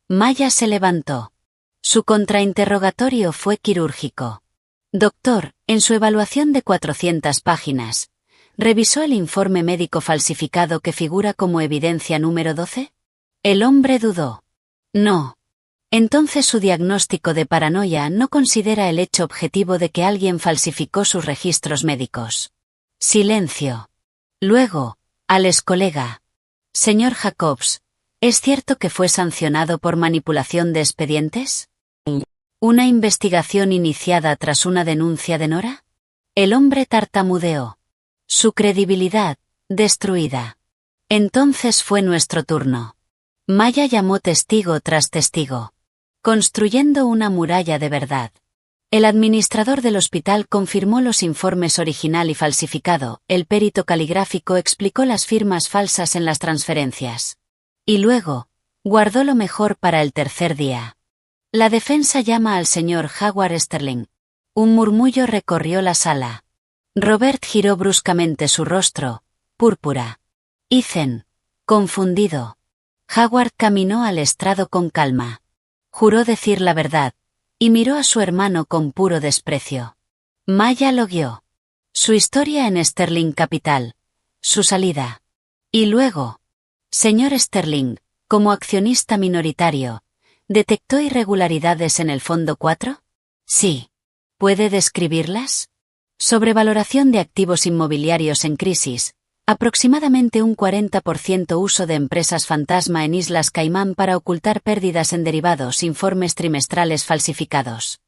Maya se levantó. Su contrainterrogatorio fue quirúrgico. Doctor, en su evaluación de 400 páginas, ¿revisó el informe médico falsificado que figura como evidencia número 12? El hombre dudó. No. Entonces su diagnóstico de paranoia no considera el hecho objetivo de que alguien falsificó sus registros médicos. Silencio. Luego, al excolega. Señor Jacobs, ¿es cierto que fue sancionado por manipulación de expedientes? ¿Una investigación iniciada tras una denuncia de Nora? El hombre tartamudeó. Su credibilidad, destruida. Entonces fue nuestro turno. Maya llamó testigo tras testigo. Construyendo una muralla de verdad. El administrador del hospital confirmó los informes original y falsificado, el perito caligráfico explicó las firmas falsas en las transferencias. Y luego, guardó lo mejor para el tercer día. La defensa llama al señor Howard Sterling. Un murmullo recorrió la sala. Robert giró bruscamente su rostro, púrpura. Ethan, confundido. Howard caminó al estrado con calma. Juró decir la verdad, y miró a su hermano con puro desprecio. Maya lo guió. Su historia en Sterling Capital. Su salida. Y luego. Señor Sterling, como accionista minoritario, ¿detectó irregularidades en el Fondo 4? Sí. ¿Puede describirlas? Sobrevaloración de activos inmobiliarios en crisis. Aproximadamente un 40% uso de empresas fantasma en Islas Caimán para ocultar pérdidas en derivados, informes trimestrales falsificados.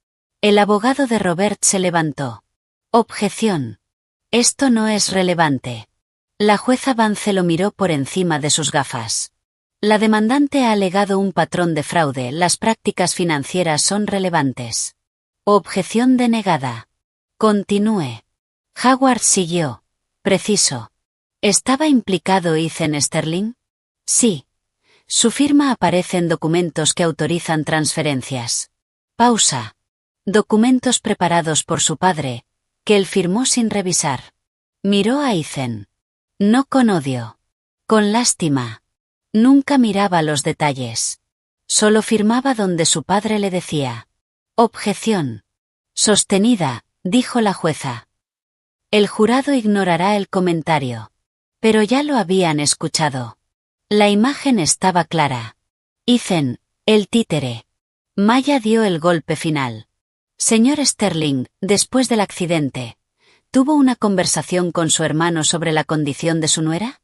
El abogado de Robert se levantó. Objeción. Esto no es relevante. La jueza Vance lo miró por encima de sus gafas. La demandante ha alegado un patrón de fraude, las prácticas financieras son relevantes. Objeción denegada. Continúe. Howard siguió. Preciso. ¿Estaba implicado Ethan Sterling? Sí. Su firma aparece en documentos que autorizan transferencias. Pausa. Documentos preparados por su padre, que él firmó sin revisar. Miró a Ethan. No con odio. Con lástima. Nunca miraba los detalles. Solo firmaba donde su padre le decía. Objeción. Sostenida, dijo la jueza. El jurado ignorará el comentario. Pero ya lo habían escuchado. La imagen estaba clara. Ethan, el títere. Maya dio el golpe final. Señor Sterling, después del accidente, ¿tuvo una conversación con su hermano sobre la condición de su nuera?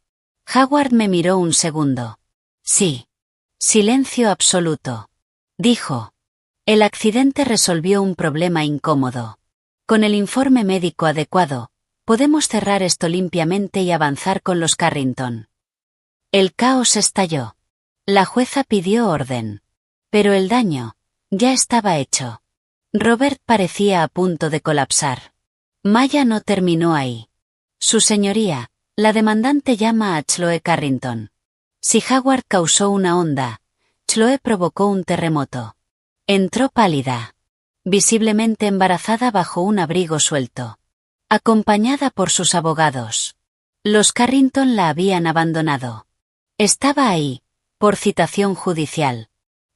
Howard me miró un segundo. Sí. Silencio absoluto. Dijo. El accidente resolvió un problema incómodo. Con el informe médico adecuado, podemos cerrar esto limpiamente y avanzar con los Carrington. El caos estalló. La jueza pidió orden. Pero el daño ya estaba hecho. Robert parecía a punto de colapsar. Maya no terminó ahí. Su señoría, la demandante llama a Chloe Carrington. Si Howard causó una onda, Chloe provocó un terremoto. Entró pálida. Visiblemente embarazada bajo un abrigo suelto. Acompañada por sus abogados. Los Carrington la habían abandonado. Estaba ahí, por citación judicial.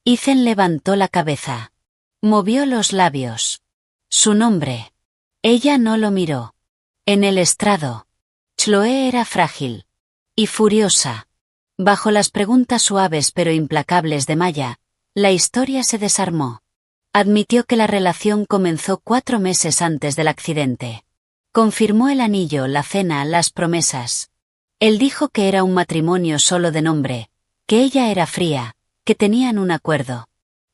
Ethan levantó la cabeza. Movió los labios. Su nombre. Ella no lo miró. En el estrado. Chloe era frágil. Y furiosa. Bajo las preguntas suaves pero implacables de Maya, la historia se desarmó. Admitió que la relación comenzó 4 meses antes del accidente. Confirmó el anillo, la cena, las promesas. Él dijo que era un matrimonio solo de nombre, que ella era fría, que tenían un acuerdo.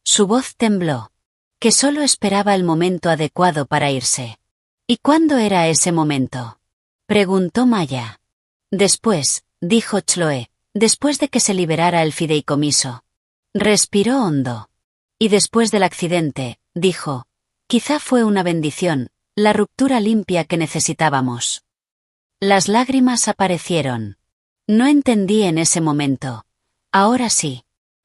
Su voz tembló. Que solo esperaba el momento adecuado para irse. ¿Y cuándo era ese momento? Preguntó Maya. Después, dijo Chloe, después de que se liberara el fideicomiso. Respiró hondo. Y después del accidente, dijo, quizá fue una bendición, la ruptura limpia que necesitábamos. Las lágrimas aparecieron. No entendí en ese momento. Ahora sí.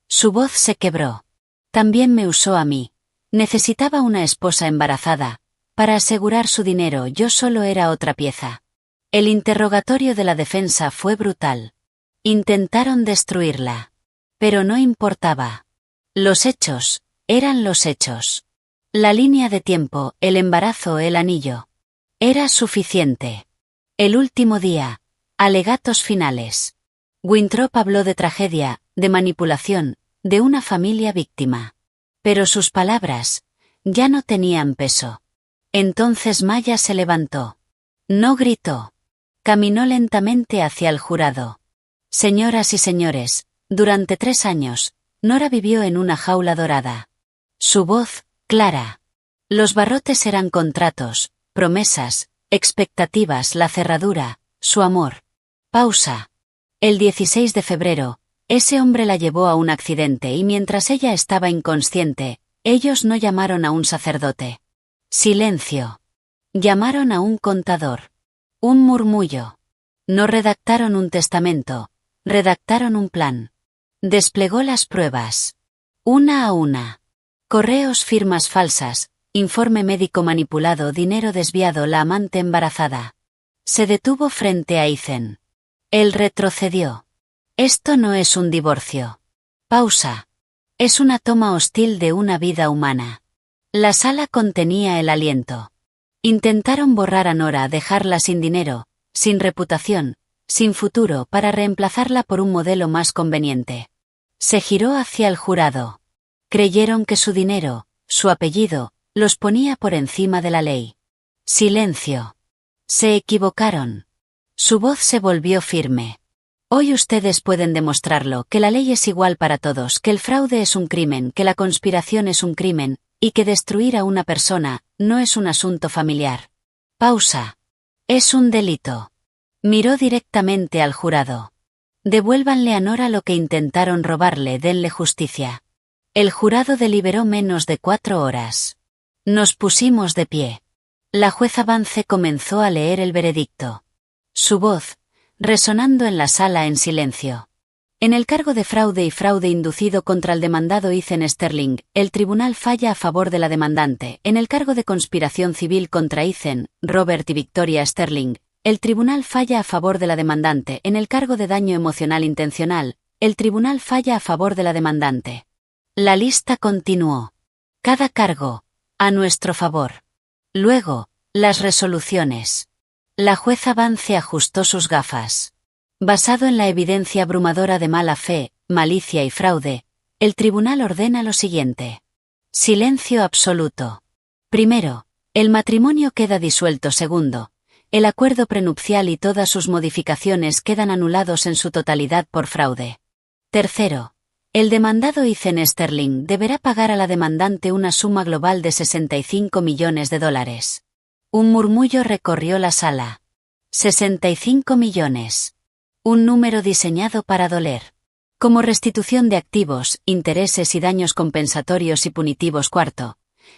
Su voz se quebró. También me usó a mí. Necesitaba una esposa embarazada. Para asegurar su dinero yo solo era otra pieza. El interrogatorio de la defensa fue brutal. Intentaron destruirla. Pero no importaba. Los hechos, eran los hechos. La línea de tiempo, el embarazo, el anillo. Era suficiente. El último día. Alegatos finales. Winthrop habló de tragedia, de manipulación, de una familia víctima. Pero sus palabras ya no tenían peso. Entonces Maya se levantó. No gritó. Caminó lentamente hacia el jurado. Señoras y señores, durante 3 años, Nora vivió en una jaula dorada. Su voz, clara. Los barrotes eran contratos, promesas, expectativas, la cerradura, su amor. Pausa. El 16 de febrero, ese hombre la llevó a un accidente y mientras ella estaba inconsciente, Ellos no llamaron a un sacerdote. Silencio. Llamaron a un contador. Un murmullo. No redactaron un testamento, redactaron un plan. Desplegó las pruebas. Una a una. Correos, firmas falsas, informe médico manipulado, dinero desviado, la amante embarazada. Se detuvo frente a Ethan. Él retrocedió. Esto no es un divorcio. Pausa. Es una toma hostil de una vida humana. La sala contenía el aliento. Intentaron borrar a Nora, dejarla sin dinero, sin reputación, sin futuro, para reemplazarla por un modelo más conveniente. Se giró hacia el jurado. Creyeron que su dinero, su apellido, los ponía por encima de la ley. Silencio. Se equivocaron. Su voz se volvió firme. Hoy ustedes pueden demostrarlo, que la ley es igual para todos, que el fraude es un crimen, que la conspiración es un crimen, y que destruir a una persona no es un asunto familiar. Pausa. Es un delito. Miró directamente al jurado. Devuélvanle a Nora lo que intentaron robarle, denle justicia. El jurado deliberó menos de 4 horas. Nos pusimos de pie. La jueza Vance comenzó a leer el veredicto. Su voz, resonando en la sala en silencio. En el cargo de fraude y fraude inducido contra el demandado Ethan Sterling, el tribunal falla a favor de la demandante. En el cargo de conspiración civil contra Ethan, Robert y Victoria Sterling, el tribunal falla a favor de la demandante. En el cargo de daño emocional intencional, el tribunal falla a favor de la demandante. La lista continuó. Cada cargo, a nuestro favor. Luego, las resoluciones. La jueza Vance ajustó sus gafas. Basado en la evidencia abrumadora de mala fe, malicia y fraude, el tribunal ordena lo siguiente. Silencio absoluto. Primero, el matrimonio queda disuelto. Segundo, el acuerdo prenupcial y todas sus modificaciones quedan anulados en su totalidad por fraude. Tercero, el demandado Ethan Sterling deberá pagar a la demandante una suma global de $65 millones. Un murmullo recorrió la sala. 65 millones. Un número diseñado para doler. Como restitución de activos, intereses y daños compensatorios y punitivos. Cuarto,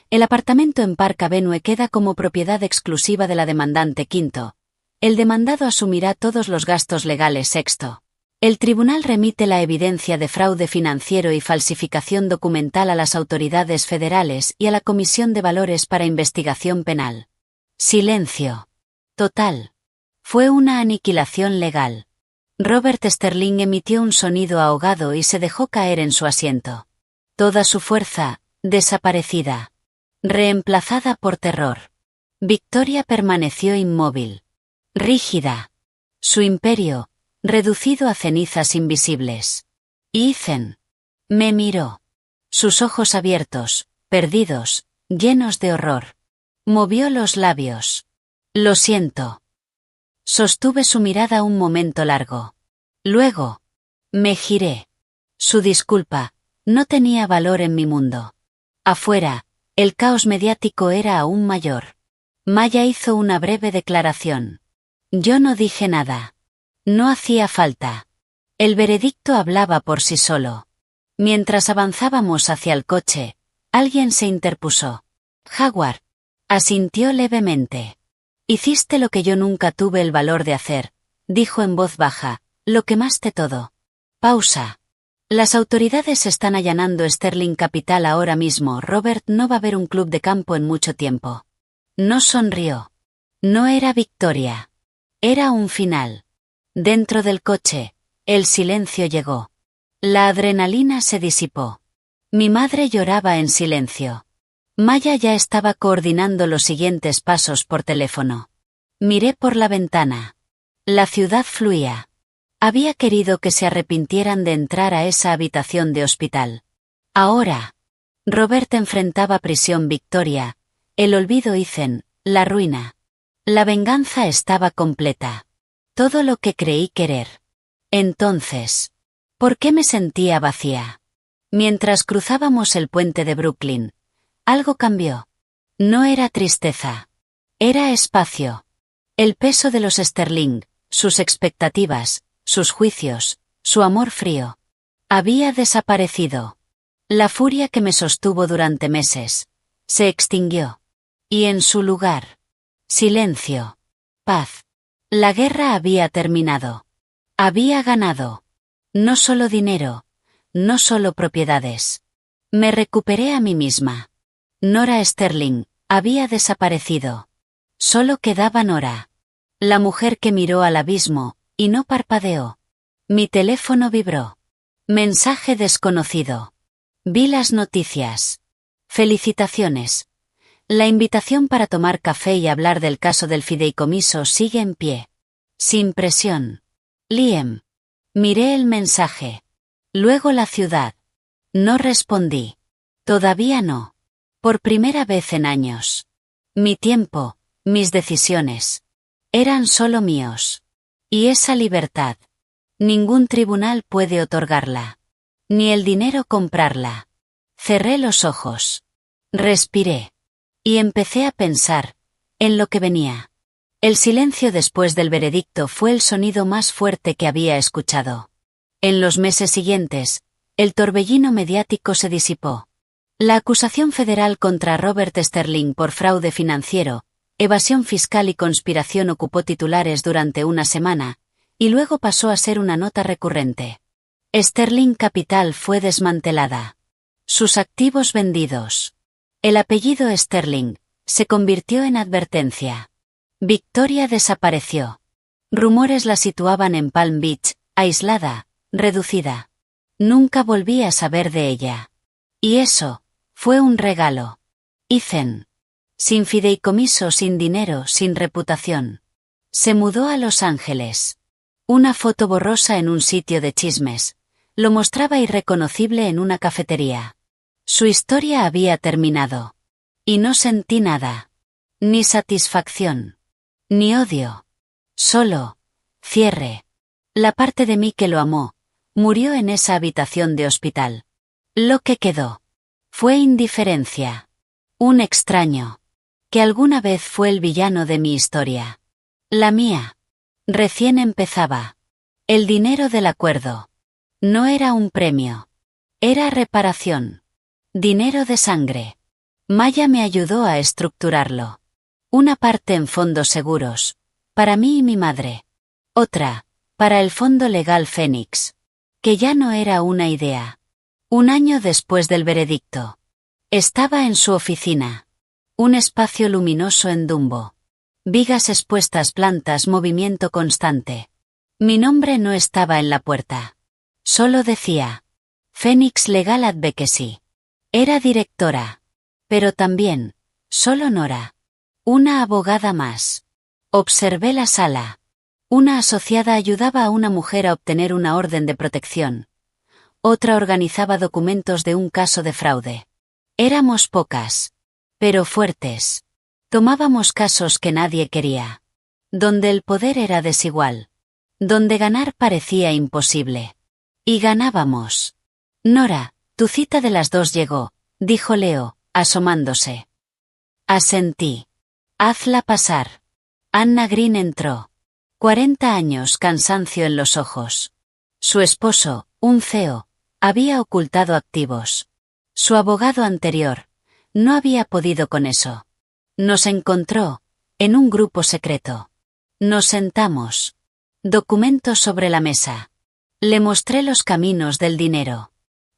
el apartamento en Park Avenue queda como propiedad exclusiva de la demandante. Quinto, el demandado asumirá todos los gastos legales. Sexto, el tribunal remite la evidencia de fraude financiero y falsificación documental a las autoridades federales y a la Comisión de Valores para investigación penal. Silencio. Total. Fue una aniquilación legal. Robert Sterling emitió un sonido ahogado y se dejó caer en su asiento. Toda su fuerza, desaparecida. Reemplazada por terror. Victoria permaneció inmóvil. Rígida. Su imperio, reducido a cenizas invisibles. Ethan. Me miró. Sus ojos abiertos, perdidos, llenos de horror. Movió los labios. Lo siento. Sostuve su mirada un momento largo. Luego, me giré. Su disculpa, no tenía valor en mi mundo. Afuera, el caos mediático era aún mayor. Maya hizo una breve declaración. Yo no dije nada. No hacía falta. El veredicto hablaba por sí solo. Mientras avanzábamos hacia el coche, alguien se interpuso. Howard. Asintió levemente. Hiciste lo que yo nunca tuve el valor de hacer, dijo en voz baja, lo quemaste todo. Pausa. Las autoridades están allanando Sterling Capital ahora mismo. Robert, no va a haber un club de campo en mucho tiempo. No sonrió. No era victoria. Era un final. Dentro del coche, el silencio llegó. La adrenalina se disipó. Mi madre lloraba en silencio. Maya ya estaba coordinando los siguientes pasos por teléfono. Miré por la ventana. La ciudad fluía. Había querido que se arrepintieran de entrar a esa habitación de hospital. Ahora. Robert enfrentaba prisión. Victoria, el olvido. Ethan, la ruina. La venganza estaba completa. Todo lo que creí querer. Entonces, ¿por qué me sentía vacía? Mientras cruzábamos el puente de Brooklyn, algo cambió. No era tristeza. Era espacio. El peso de los Sterling, sus expectativas, sus juicios, su amor frío. Había desaparecido. La furia que me sostuvo durante meses se extinguió. Y en su lugar, silencio, paz. La guerra había terminado. Había ganado. No solo dinero, no solo propiedades. Me recuperé a mí misma. Nora Sterling había desaparecido. Solo quedaba Nora. La mujer que miró al abismo y no parpadeó. Mi teléfono vibró. Mensaje desconocido. Vi las noticias. Felicitaciones. La invitación para tomar café y hablar del caso del fideicomiso sigue en pie. Sin presión. Liam. Miré el mensaje. Luego la ciudad. No respondí. Todavía no. Por primera vez en años. Mi tiempo, mis decisiones. Eran solo míos. Y esa libertad. Ningún tribunal puede otorgarla. Ni el dinero comprarla. Cerré los ojos. Respiré. Y empecé a pensar en lo que venía. El silencio después del veredicto fue el sonido más fuerte que había escuchado. En los meses siguientes, el torbellino mediático se disipó. La acusación federal contra Robert Sterling por fraude financiero, evasión fiscal y conspiración ocupó titulares durante una semana, y luego pasó a ser una nota recurrente. Sterling Capital fue desmantelada. Sus activos vendidos. El apellido Sterling se convirtió en advertencia. Victoria desapareció. Rumores la situaban en Palm Beach, aislada, reducida. Nunca volví a saber de ella. Y eso fue un regalo. Ethan. Sin fideicomiso, sin dinero, sin reputación. Se mudó a Los Ángeles. Una foto borrosa en un sitio de chismes lo mostraba irreconocible en una cafetería. Su historia había terminado. Y no sentí nada. Ni satisfacción. Ni odio. Solo cierre. La parte de mí que lo amó murió en esa habitación de hospital. Lo que quedó fue indiferencia. Un extraño que alguna vez fue el villano de mi historia. La mía. Recién empezaba. El dinero del acuerdo. No era un premio. Era reparación. Dinero de sangre. Maya me ayudó a estructurarlo. Una parte en fondos seguros, para mí y mi madre. Otra, para el fondo legal Fénix. Que ya no era una idea. Un año después del veredicto. Estaba en su oficina. Un espacio luminoso en Dumbo. Vigas expuestas, plantas, movimiento constante. Mi nombre no estaba en la puerta. Solo decía Phoenix Legal Advocacy. Era directora. Pero también, solo Nora. Una abogada más. Observé la sala. Una asociada ayudaba a una mujer a obtener una orden de protección. Otra organizaba documentos de un caso de fraude. Éramos pocas. Pero fuertes. Tomábamos casos que nadie quería. Donde el poder era desigual. Donde ganar parecía imposible. Y ganábamos. Nora, tu cita de las 2 llegó, dijo Leo, asomándose. Asentí. Hazla pasar. Anna Green entró. 40 años, cansancio en los ojos. Su esposo, un CEO, había ocultado activos. Su abogado anterior no había podido con eso. Nos encontró en un grupo secreto. Nos sentamos. Documentos sobre la mesa. Le mostré los caminos del dinero.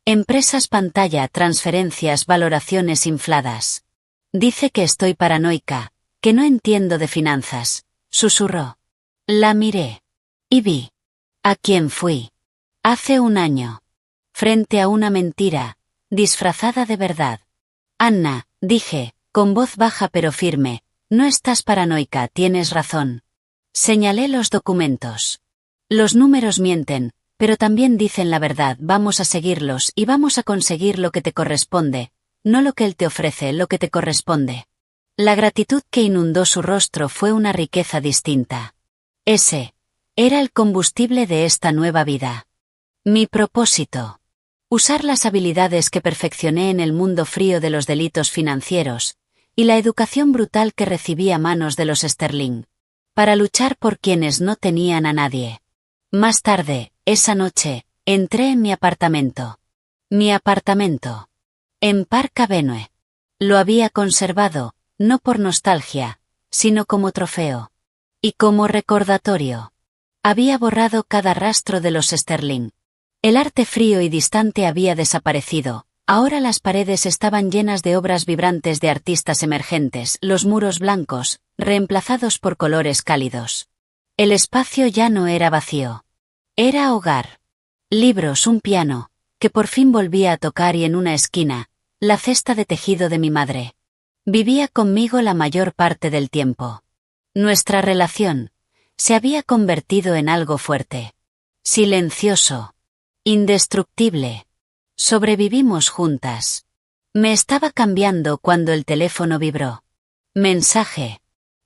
Empresas pantalla, transferencias, valoraciones infladas. Dice que estoy paranoica, que no entiendo de finanzas, susurró. La miré. Y vi. ¿A quién fui? Hace un año. Frente a una mentira, disfrazada de verdad. Anna, dije, con voz baja pero firme, no estás paranoica, tienes razón. Señalé los documentos. Los números mienten, pero también dicen la verdad, vamos a seguirlos y vamos a conseguir lo que te corresponde, no lo que él te ofrece, lo que te corresponde. La gratitud que inundó su rostro fue una riqueza distinta. Ese era el combustible de esta nueva vida. Mi propósito. Usar las habilidades que perfeccioné en el mundo frío de los delitos financieros, y la educación brutal que recibí a manos de los Sterling, para luchar por quienes no tenían a nadie. Más tarde, esa noche, entré en mi apartamento. Mi apartamento. En Park Avenue. Lo había conservado, no por nostalgia, sino como trofeo. Y como recordatorio. Había borrado cada rastro de los Sterling. El arte frío y distante había desaparecido. Ahora las paredes estaban llenas de obras vibrantes de artistas emergentes, los muros blancos, reemplazados por colores cálidos. El espacio ya no era vacío. Era hogar. Libros, un piano, que por fin volvía a tocar, y en una esquina, la cesta de tejido de mi madre. Vivía conmigo la mayor parte del tiempo. Nuestra relación se había convertido en algo fuerte. Silencioso. Indestructible. Sobrevivimos juntas. Me estaba cambiando cuando el teléfono vibró. Mensaje.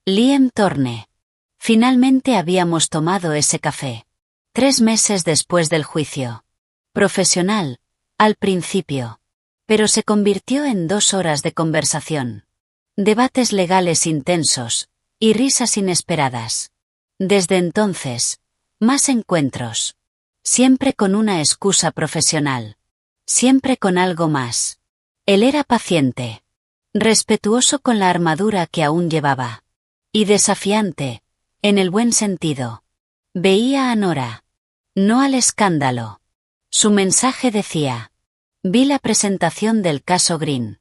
Liam Thorne. Finalmente habíamos tomado ese café. 3 meses después del juicio. Profesional, al principio. Pero se convirtió en 2 horas de conversación. Debates legales intensos, y risas inesperadas. Desde entonces, más encuentros. Siempre con una excusa profesional. Siempre con algo más. Él era paciente. Respetuoso con la armadura que aún llevaba. Y desafiante, en el buen sentido. Veía a Nora. No al escándalo. Su mensaje decía: vi la presentación del caso Green.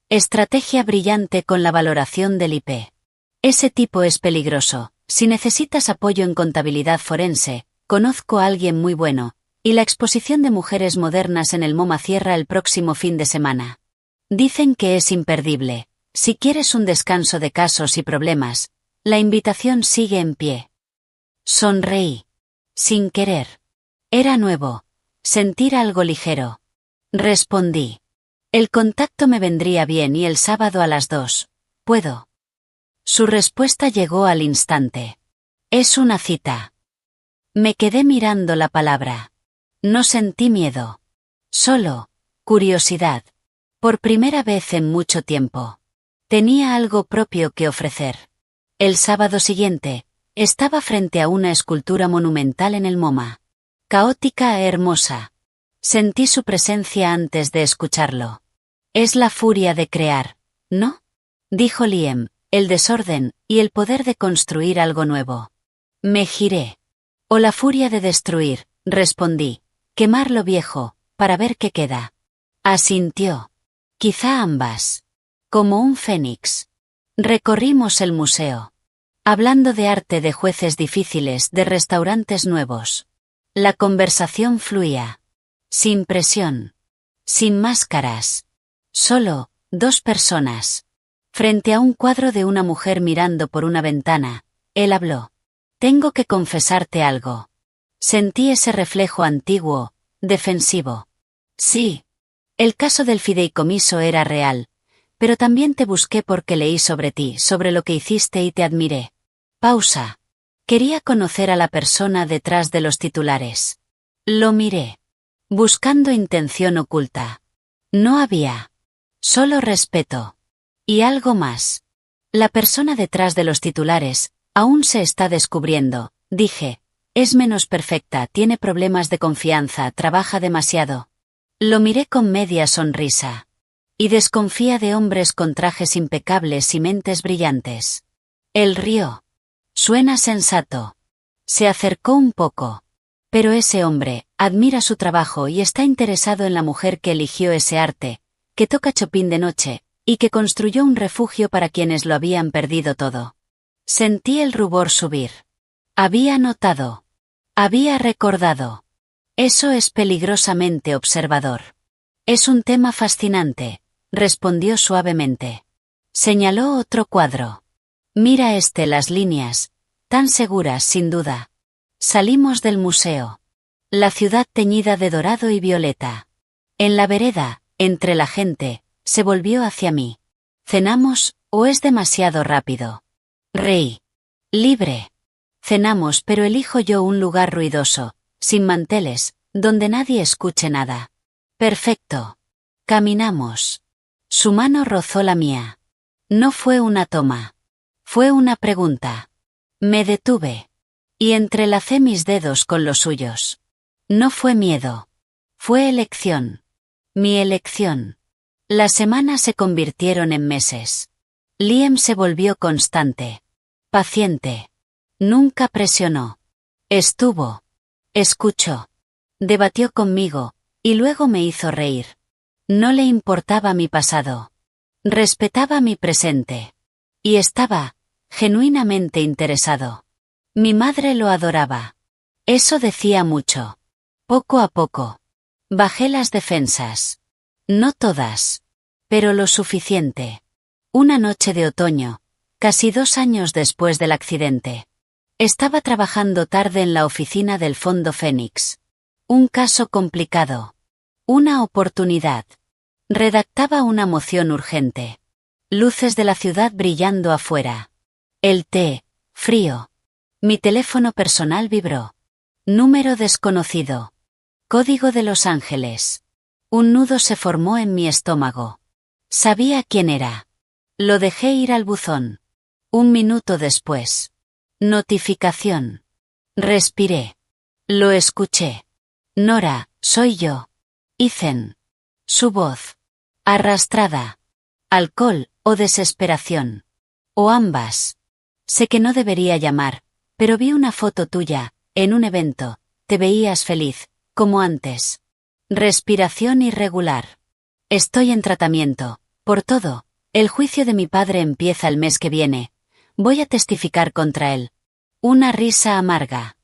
Estrategia brillante con la valoración del IP. Ese tipo es peligroso. Si necesitas apoyo en contabilidad forense, conozco a alguien muy bueno, y la exposición de mujeres modernas en el MoMA cierra el próximo fin de semana. Dicen que es imperdible. Si quieres un descanso de casos y problemas, la invitación sigue en pie. Sonreí. Sin querer. Era nuevo. Sentir algo ligero. Respondí. El contacto me vendría bien, y el sábado a las 2. ¿Puedo? Su respuesta llegó al instante. Es una cita. Me quedé mirando la palabra. No sentí miedo. Solo curiosidad. Por primera vez en mucho tiempo. Tenía algo propio que ofrecer. El sábado siguiente, estaba frente a una escultura monumental en el MoMA. Caótica e hermosa. Sentí su presencia antes de escucharlo. Es la furia de crear, ¿no? Dijo Liam, el desorden, y el poder de construir algo nuevo. Me giré. O la furia de destruir, respondí. Quemar lo viejo, para ver qué queda. Asintió. Quizá ambas. Como un fénix. Recorrimos el museo. Hablando de arte, de jueces difíciles, de restaurantes nuevos. La conversación fluía. Sin presión. Sin máscaras. Solo, 2 personas. Frente a un cuadro de una mujer mirando por una ventana, él habló. Tengo que confesarte algo. Sentí ese reflejo antiguo, defensivo. Sí. El caso del fideicomiso era real, pero también te busqué porque leí sobre ti, sobre lo que hiciste, y te admiré. Pausa. Quería conocer a la persona detrás de los titulares. Lo miré. Buscando intención oculta. No había. Solo respeto. Y algo más. La persona detrás de los titulares aún se está descubriendo, dije. Es menos perfecta, tiene problemas de confianza, trabaja demasiado. Lo miré con media sonrisa. Y desconfía de hombres con trajes impecables y mentes brillantes. Él rió. Suena sensato. Se acercó un poco. Pero ese hombre admira su trabajo y está interesado en la mujer que eligió ese arte, que toca Chopin de noche, y que construyó un refugio para quienes lo habían perdido todo. Sentí el rubor subir. Había notado. Había recordado. Eso es peligrosamente observador. Es un tema fascinante, respondió suavemente. Señaló otro cuadro. Mira las líneas, tan seguras sin duda. Salimos del museo. La ciudad teñida de dorado y violeta. En la vereda, entre la gente, se volvió hacia mí. ¿Cenamos, o es demasiado rápido? Reí. Libre. Cenamos, pero elijo yo un lugar ruidoso, sin manteles, donde nadie escuche nada. Perfecto. Caminamos. Su mano rozó la mía. No fue una toma. Fue una pregunta. Me detuve. Y entrelacé mis dedos con los suyos. No fue miedo. Fue elección. Mi elección. Las semanas se convirtieron en meses. Liam se volvió constante. Paciente. Nunca presionó. Estuvo. Escuchó. Debatió conmigo, y luego me hizo reír. No le importaba mi pasado. Respetaba mi presente. Y estaba, genuinamente interesado. Mi madre lo adoraba. Eso decía mucho. Poco a poco. Bajé las defensas. No todas. Pero lo suficiente. Una noche de otoño, casi 2 años después del accidente. Estaba trabajando tarde en la oficina del Fondo Fénix. Un caso complicado. Una oportunidad. Redactaba una moción urgente. Luces de la ciudad brillando afuera. El té, frío. Mi teléfono personal vibró. Número desconocido. Código de Los Ángeles. Un nudo se formó en mi estómago. Sabía quién era. Lo dejé ir al buzón. 1 minuto después. Notificación. Respiré. Lo escuché. Nora, soy yo. Ethan. Su voz. Arrastrada. Alcohol o desesperación. O ambas. Sé que no debería llamar, pero vi una foto tuya, en un evento. Te veías feliz, como antes. Respiración irregular. Estoy en tratamiento. Por todo, el juicio de mi padre empieza el mes que viene. Voy a testificar contra él. Una risa amarga.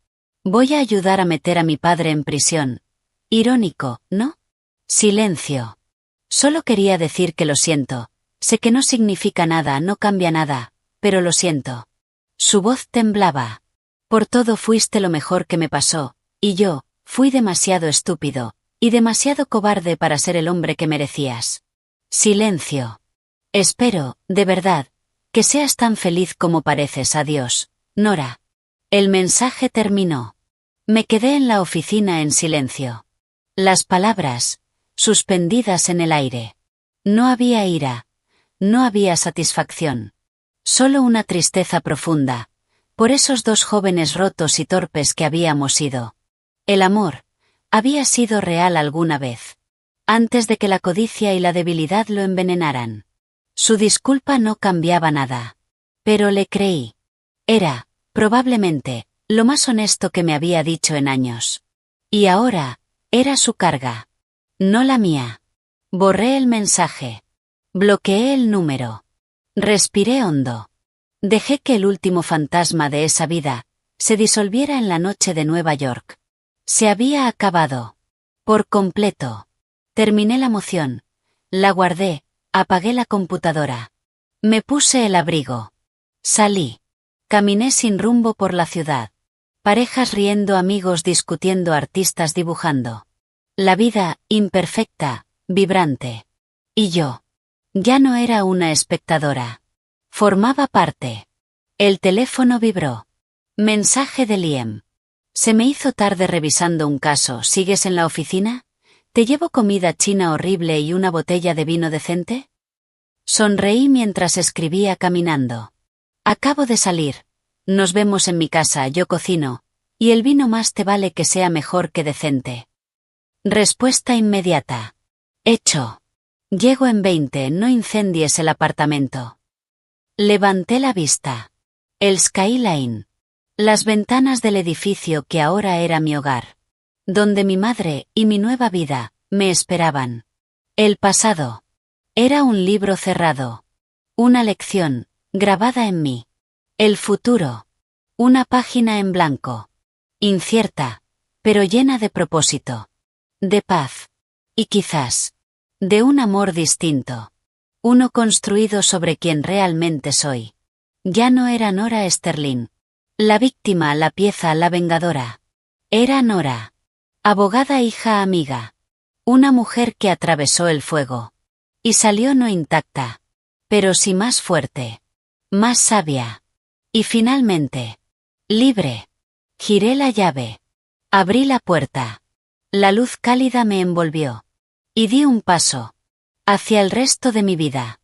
Voy a ayudar a meter a mi padre en prisión. Irónico, ¿no? Silencio. Solo quería decir que lo siento. Sé que no significa nada, no cambia nada, pero lo siento. Su voz temblaba. Por todo fuiste lo mejor que me pasó, y yo, fui demasiado estúpido, y demasiado cobarde para ser el hombre que merecías. Silencio. Espero, de verdad, que seas tan feliz como pareces. Adiós, Nora. El mensaje terminó. Me quedé en la oficina en silencio. Las palabras, suspendidas en el aire. No había ira. No había satisfacción. Solo una tristeza profunda, por esos 2 jóvenes rotos y torpes que habíamos sido. El amor, había sido real alguna vez. Antes de que la codicia y la debilidad lo envenenaran. Su disculpa no cambiaba nada. Pero le creí. Era, probablemente, lo más honesto que me había dicho en años. Y ahora, era su carga. No la mía. Borré el mensaje. Bloqueé el número. Respiré hondo. Dejé que el último fantasma de esa vida se disolviera en la noche de Nueva York. Se había acabado. Por completo. Terminé la moción. La guardé, apagué la computadora. Me puse el abrigo. Salí. Caminé sin rumbo por la ciudad. Parejas riendo, amigos discutiendo, artistas dibujando. La vida, imperfecta, vibrante. Y yo. Ya no era una espectadora. Formaba parte. El teléfono vibró. Mensaje de Liam. Se me hizo tarde revisando un caso. ¿Sigues en la oficina? ¿Te llevo comida china horrible y una botella de vino decente? Sonreí mientras escribía caminando. Acabo de salir. Nos vemos en mi casa, yo cocino. Y el vino más te vale que sea mejor que decente. Respuesta inmediata. Hecho. Llego en 20, no incendies el apartamento. Levanté la vista. El skyline. Las ventanas del edificio que ahora era mi hogar. Donde mi madre y mi nueva vida me esperaban. El pasado. Era un libro cerrado. Una lección, grabada en mí. El futuro. Una página en blanco. Incierta, pero llena de propósito. De paz. Y quizás, de un amor distinto. Uno construido sobre quien realmente soy. Ya no era Nora Sterling. La víctima, la pieza, la vengadora. Era Nora. Abogada, hija, amiga. Una mujer que atravesó el fuego. Y salió no intacta. Pero sí más fuerte. Más sabia. Y finalmente. Libre. Giré la llave. Abrí la puerta. La luz cálida me envolvió. Y di un paso. Hacia el resto de mi vida.